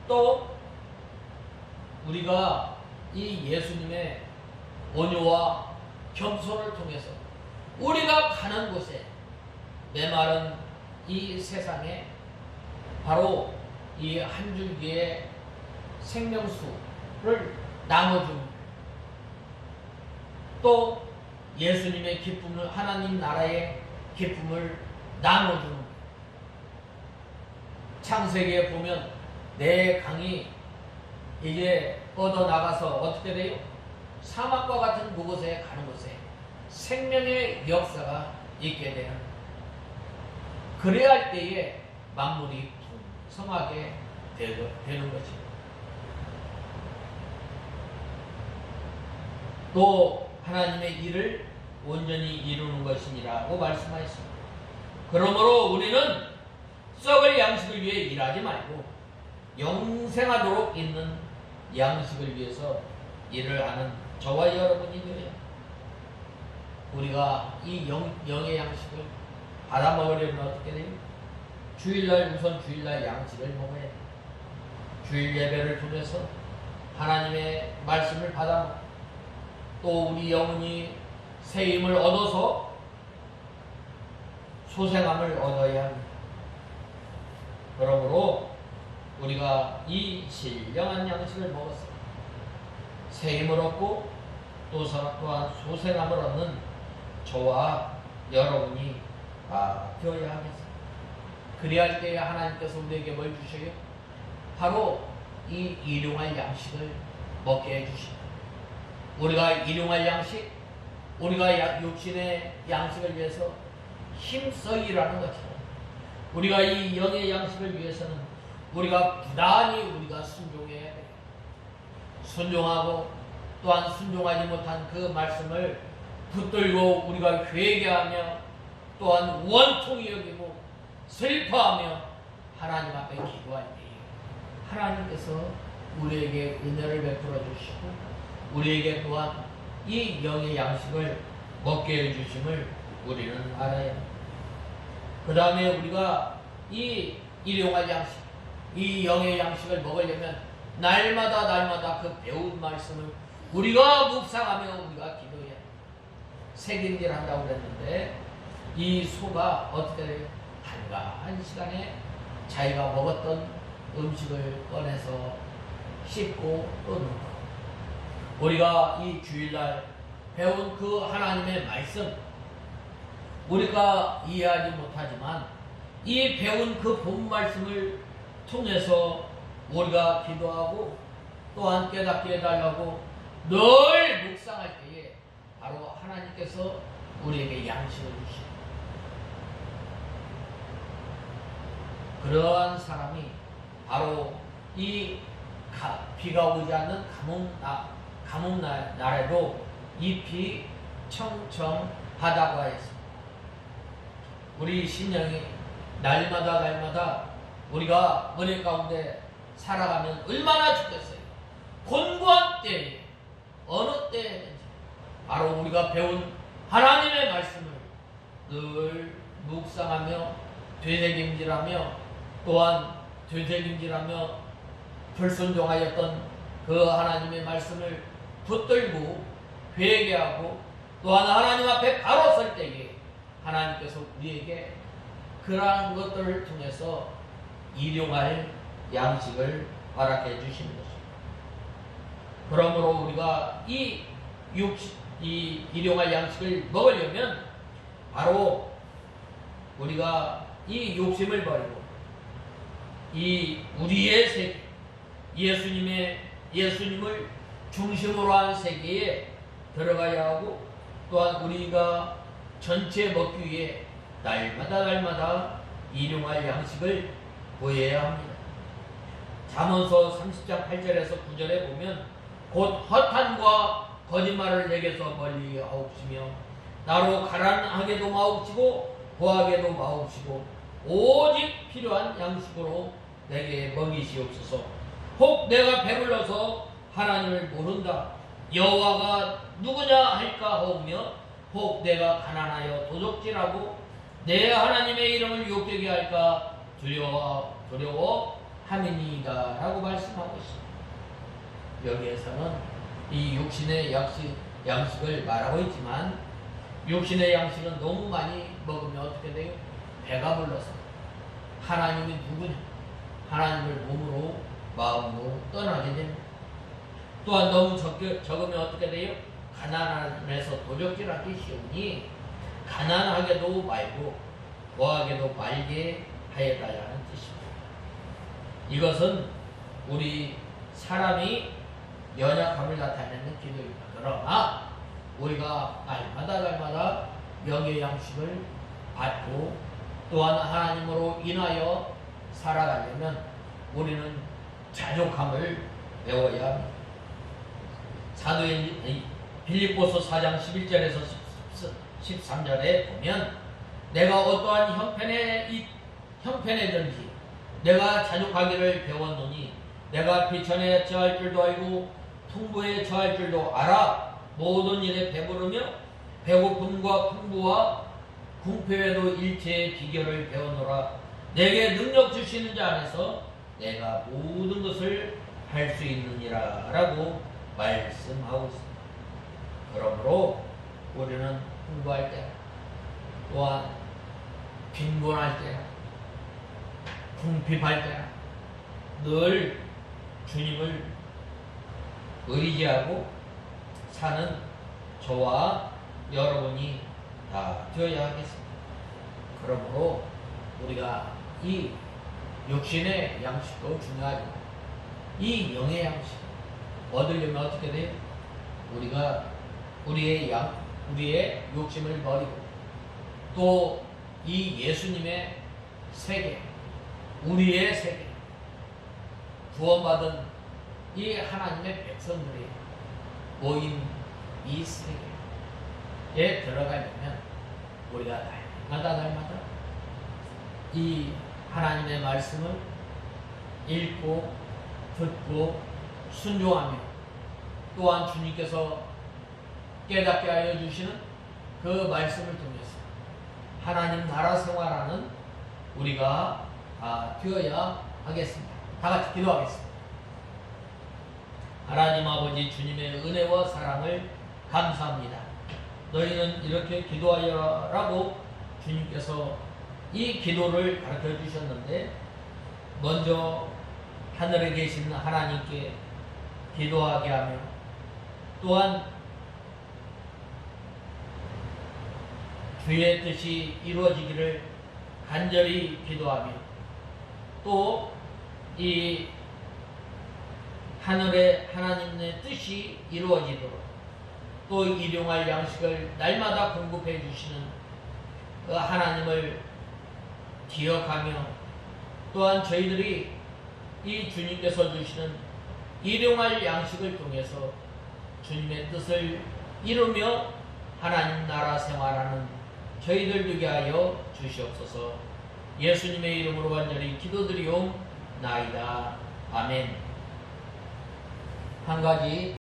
또 우리가 이 예수님의 온유와 겸손을 통해서 우리가 가는 곳에 메마른 이 세상에 바로 이 한 줄기의 생명수를 나눠줍니다. 또 예수님의 기쁨을, 하나님 나라의 기쁨을 나눠주는. 창세기에 보면 내 강이 이제 뻗어나가서 어떻게 돼요? 사막과 같은 그곳에 가는 곳에 생명의 역사가 있게 되는, 그래야 할 때에 만물이 풍성하게 되는 것입니다. 또 하나님의 일을 온전히 이루는 것이니라고 말씀하셨습니다. 그러므로 우리는 썩을 양식을 위해 일하지 말고 영생하도록 있는 양식을 위해서 일을 하는 저와 여러분이 되어야 우리가 이 영의 양식을 받아 먹으려면 어떻게 돼요? 주일날, 우선 주일날 양식을 먹어야 돼요. 주일 예배를 통해서 하나님의 말씀을 받아 먹고, 또 우리 영혼이 새 힘을 얻어서 소생함을 얻어야 합니다. 그러므로 우리가 이 신령한 양식을 먹었습니다. 새 힘을 얻고 또한 소생함을 얻는 저와 여러분이 되어야 하겠습니다. 그래야 할 때에 하나님께서 우리에게 뭘 주셔요? 바로 이 일용할 양식을 먹게 해주십니다. 우리가 일용할 양식, 우리가 육신의 양식을 위해서 힘써 일하는 것처럼 우리가 이 영의 양식을 위해서는 우리가 부단히 우리가 순종해야 돼요. 순종하고 또한 순종하지 못한 그 말씀을 붙들고 우리가 회개하며 또한 원통이 여기고 슬퍼하며 하나님 앞에 기도할 때에 하나님께서 우리에게 은혜를 베풀어 주시고 우리에게 또한 이 영의 양식을 먹게 해주심을 우리는 알아야 합니다. 그 다음에 우리가 이 일용할 양식, 이 영의 양식을 먹으려면 날마다 그 배운 말씀을 우리가 묵상하며 우리가 기도해야 합니다. 새김질 한다고 그랬는데 이 소가 어떻게 돼요? 한가한 시간에 자기가 먹었던 음식을 꺼내서 씻고 또 넣고, 우리가 이 주일날 배운 그 하나님의 말씀 우리가 이해하지 못하지만 이 배운 그 본 말씀을 통해서 우리가 기도하고 또한 깨닫게 해달라고 늘 묵상할 때에 바로 하나님께서 우리에게 양식을 주십니다. 그러한 사람이 바로 이 비가 오지 않는 가뭄 날에도 잎이 청청하다고 하였습니다. 우리 신령이 날마다 우리가 은혜 가운데 살아가면 얼마나 좋겠어요. 곤고한 때에 어느 때든지 바로 우리가 배운 하나님의 말씀을 늘 묵상하며 되새김질하며 또한 되새김질하며 불순종하였던 그 하나님의 말씀을 붙들고 회개하고 또한 하나님 앞에 바로 설 때에 하나님께서 우리에게 그러한 것들을 통해서 일용할 양식을 허락해 주시는 것입니다. 그러므로 우리가 이 일용할 양식을 먹으려면 바로 우리가 이 욕심을 버리고 이 우리의 세계, 예수님을 중심으로 한 세계에 들어가야 하고 또한 우리가 전체 먹기 위해 날마다 일용할 양식을 구해야 합니다. 잠언서 30장 8절에서 9절에 보면 곧 허탄과 거짓말을 내게서 멀리 하옵시며 나로 가난하게도 마옵시고 고하게도 마옵시고 오직 필요한 양식으로 내게 먹이시옵소서. 혹 내가 배불러서 하나님을 모른다 여호와가 누구냐 할까 하오며 혹 내가 가난하여 도적질하고 내 하나님의 이름을 욕되게 할까 두려워함이니이다라고 말씀하고 있습니다. 여기에서는 이 육신의 양식을 말하고 있지만 육신의 양식은 너무 많이 먹으면 어떻게 돼요? 배가 불러서 하나님이 누구냐? 하나님을 몸으로 마음으로 떠나게 됩니다. 또한 너무 적으면 어떻게 돼요? 가난함에서 도적질하기 쉬우니 가난하게도 말고 거하게도 말게 하여달라는 뜻입니다. 이것은 우리 사람이 연약함을 나타내는 기도입니다. 그러나 우리가 날마다 영의 양식을 받고 또한 하나님으로 인하여 살아가려면 우리는 자족함을 배워야 합니다. 사도행 빌립보서 4장 11절에서 13절에 보면 내가 어떠한 형편에든지 내가 자족하기를 배웠노니 내가 비천에 처할 줄도 알고 풍부에 처할 줄도 알아 모든 일에 배부르며 배고픔과 풍부와 궁핍에도 일체의 비결을 배우노라. 내게 능력 주시는 자 안에서 내가 모든 것을 할 수 있느니라 라고 말씀하고 있습니다. 그러므로 우리는 풍부할 때 또한 빈곤할 때 궁핍할 때 늘 주님을 의지하고 사는 저와 여러분이 다 되어야 하겠습니다. 그러므로 우리가 이 육신의 양식도 중요하지만 이 영의 양식 얻으려면 어떻게 돼요? 우리가 우리의 욕심을 버리고 또 이 예수님의 세계, 우리의 세계, 구원받은 이 하나님의 백성들이 모인 이 세계에 들어가려면 우리가 날마다 이 하나님의 말씀을 읽고 듣고 순종하며 또한 주님께서 깨닫게 하여 주시는 그 말씀을 통해서 하나님 나라 생활하는 우리가 되어야 하겠습니다. 다 같이 기도하겠습니다. 하나님 아버지 주님의 은혜와 사랑을 감사합니다. 너희는 이렇게 기도하여라고 주님께서 이 기도를 가르쳐 주셨는데 먼저 하늘에 계신 하나님께 기도하게 하며 또한 주의 뜻이 이루어지기를 간절히 기도하며 또 이 하늘의 하나님의 뜻이 이루어지도록 또 일용할 양식을 날마다 공급해 주시는 그 하나님을 기억하며 또한 저희들이 이 주님께서 주시는 일용할 양식을 통해서 주님의 뜻을 이루며 하나님 나라 생활하는 저희들 되게 하여 주시옵소서. 예수님의 이름으로 간절히 기도드리옵나이다. 아멘. 한 가지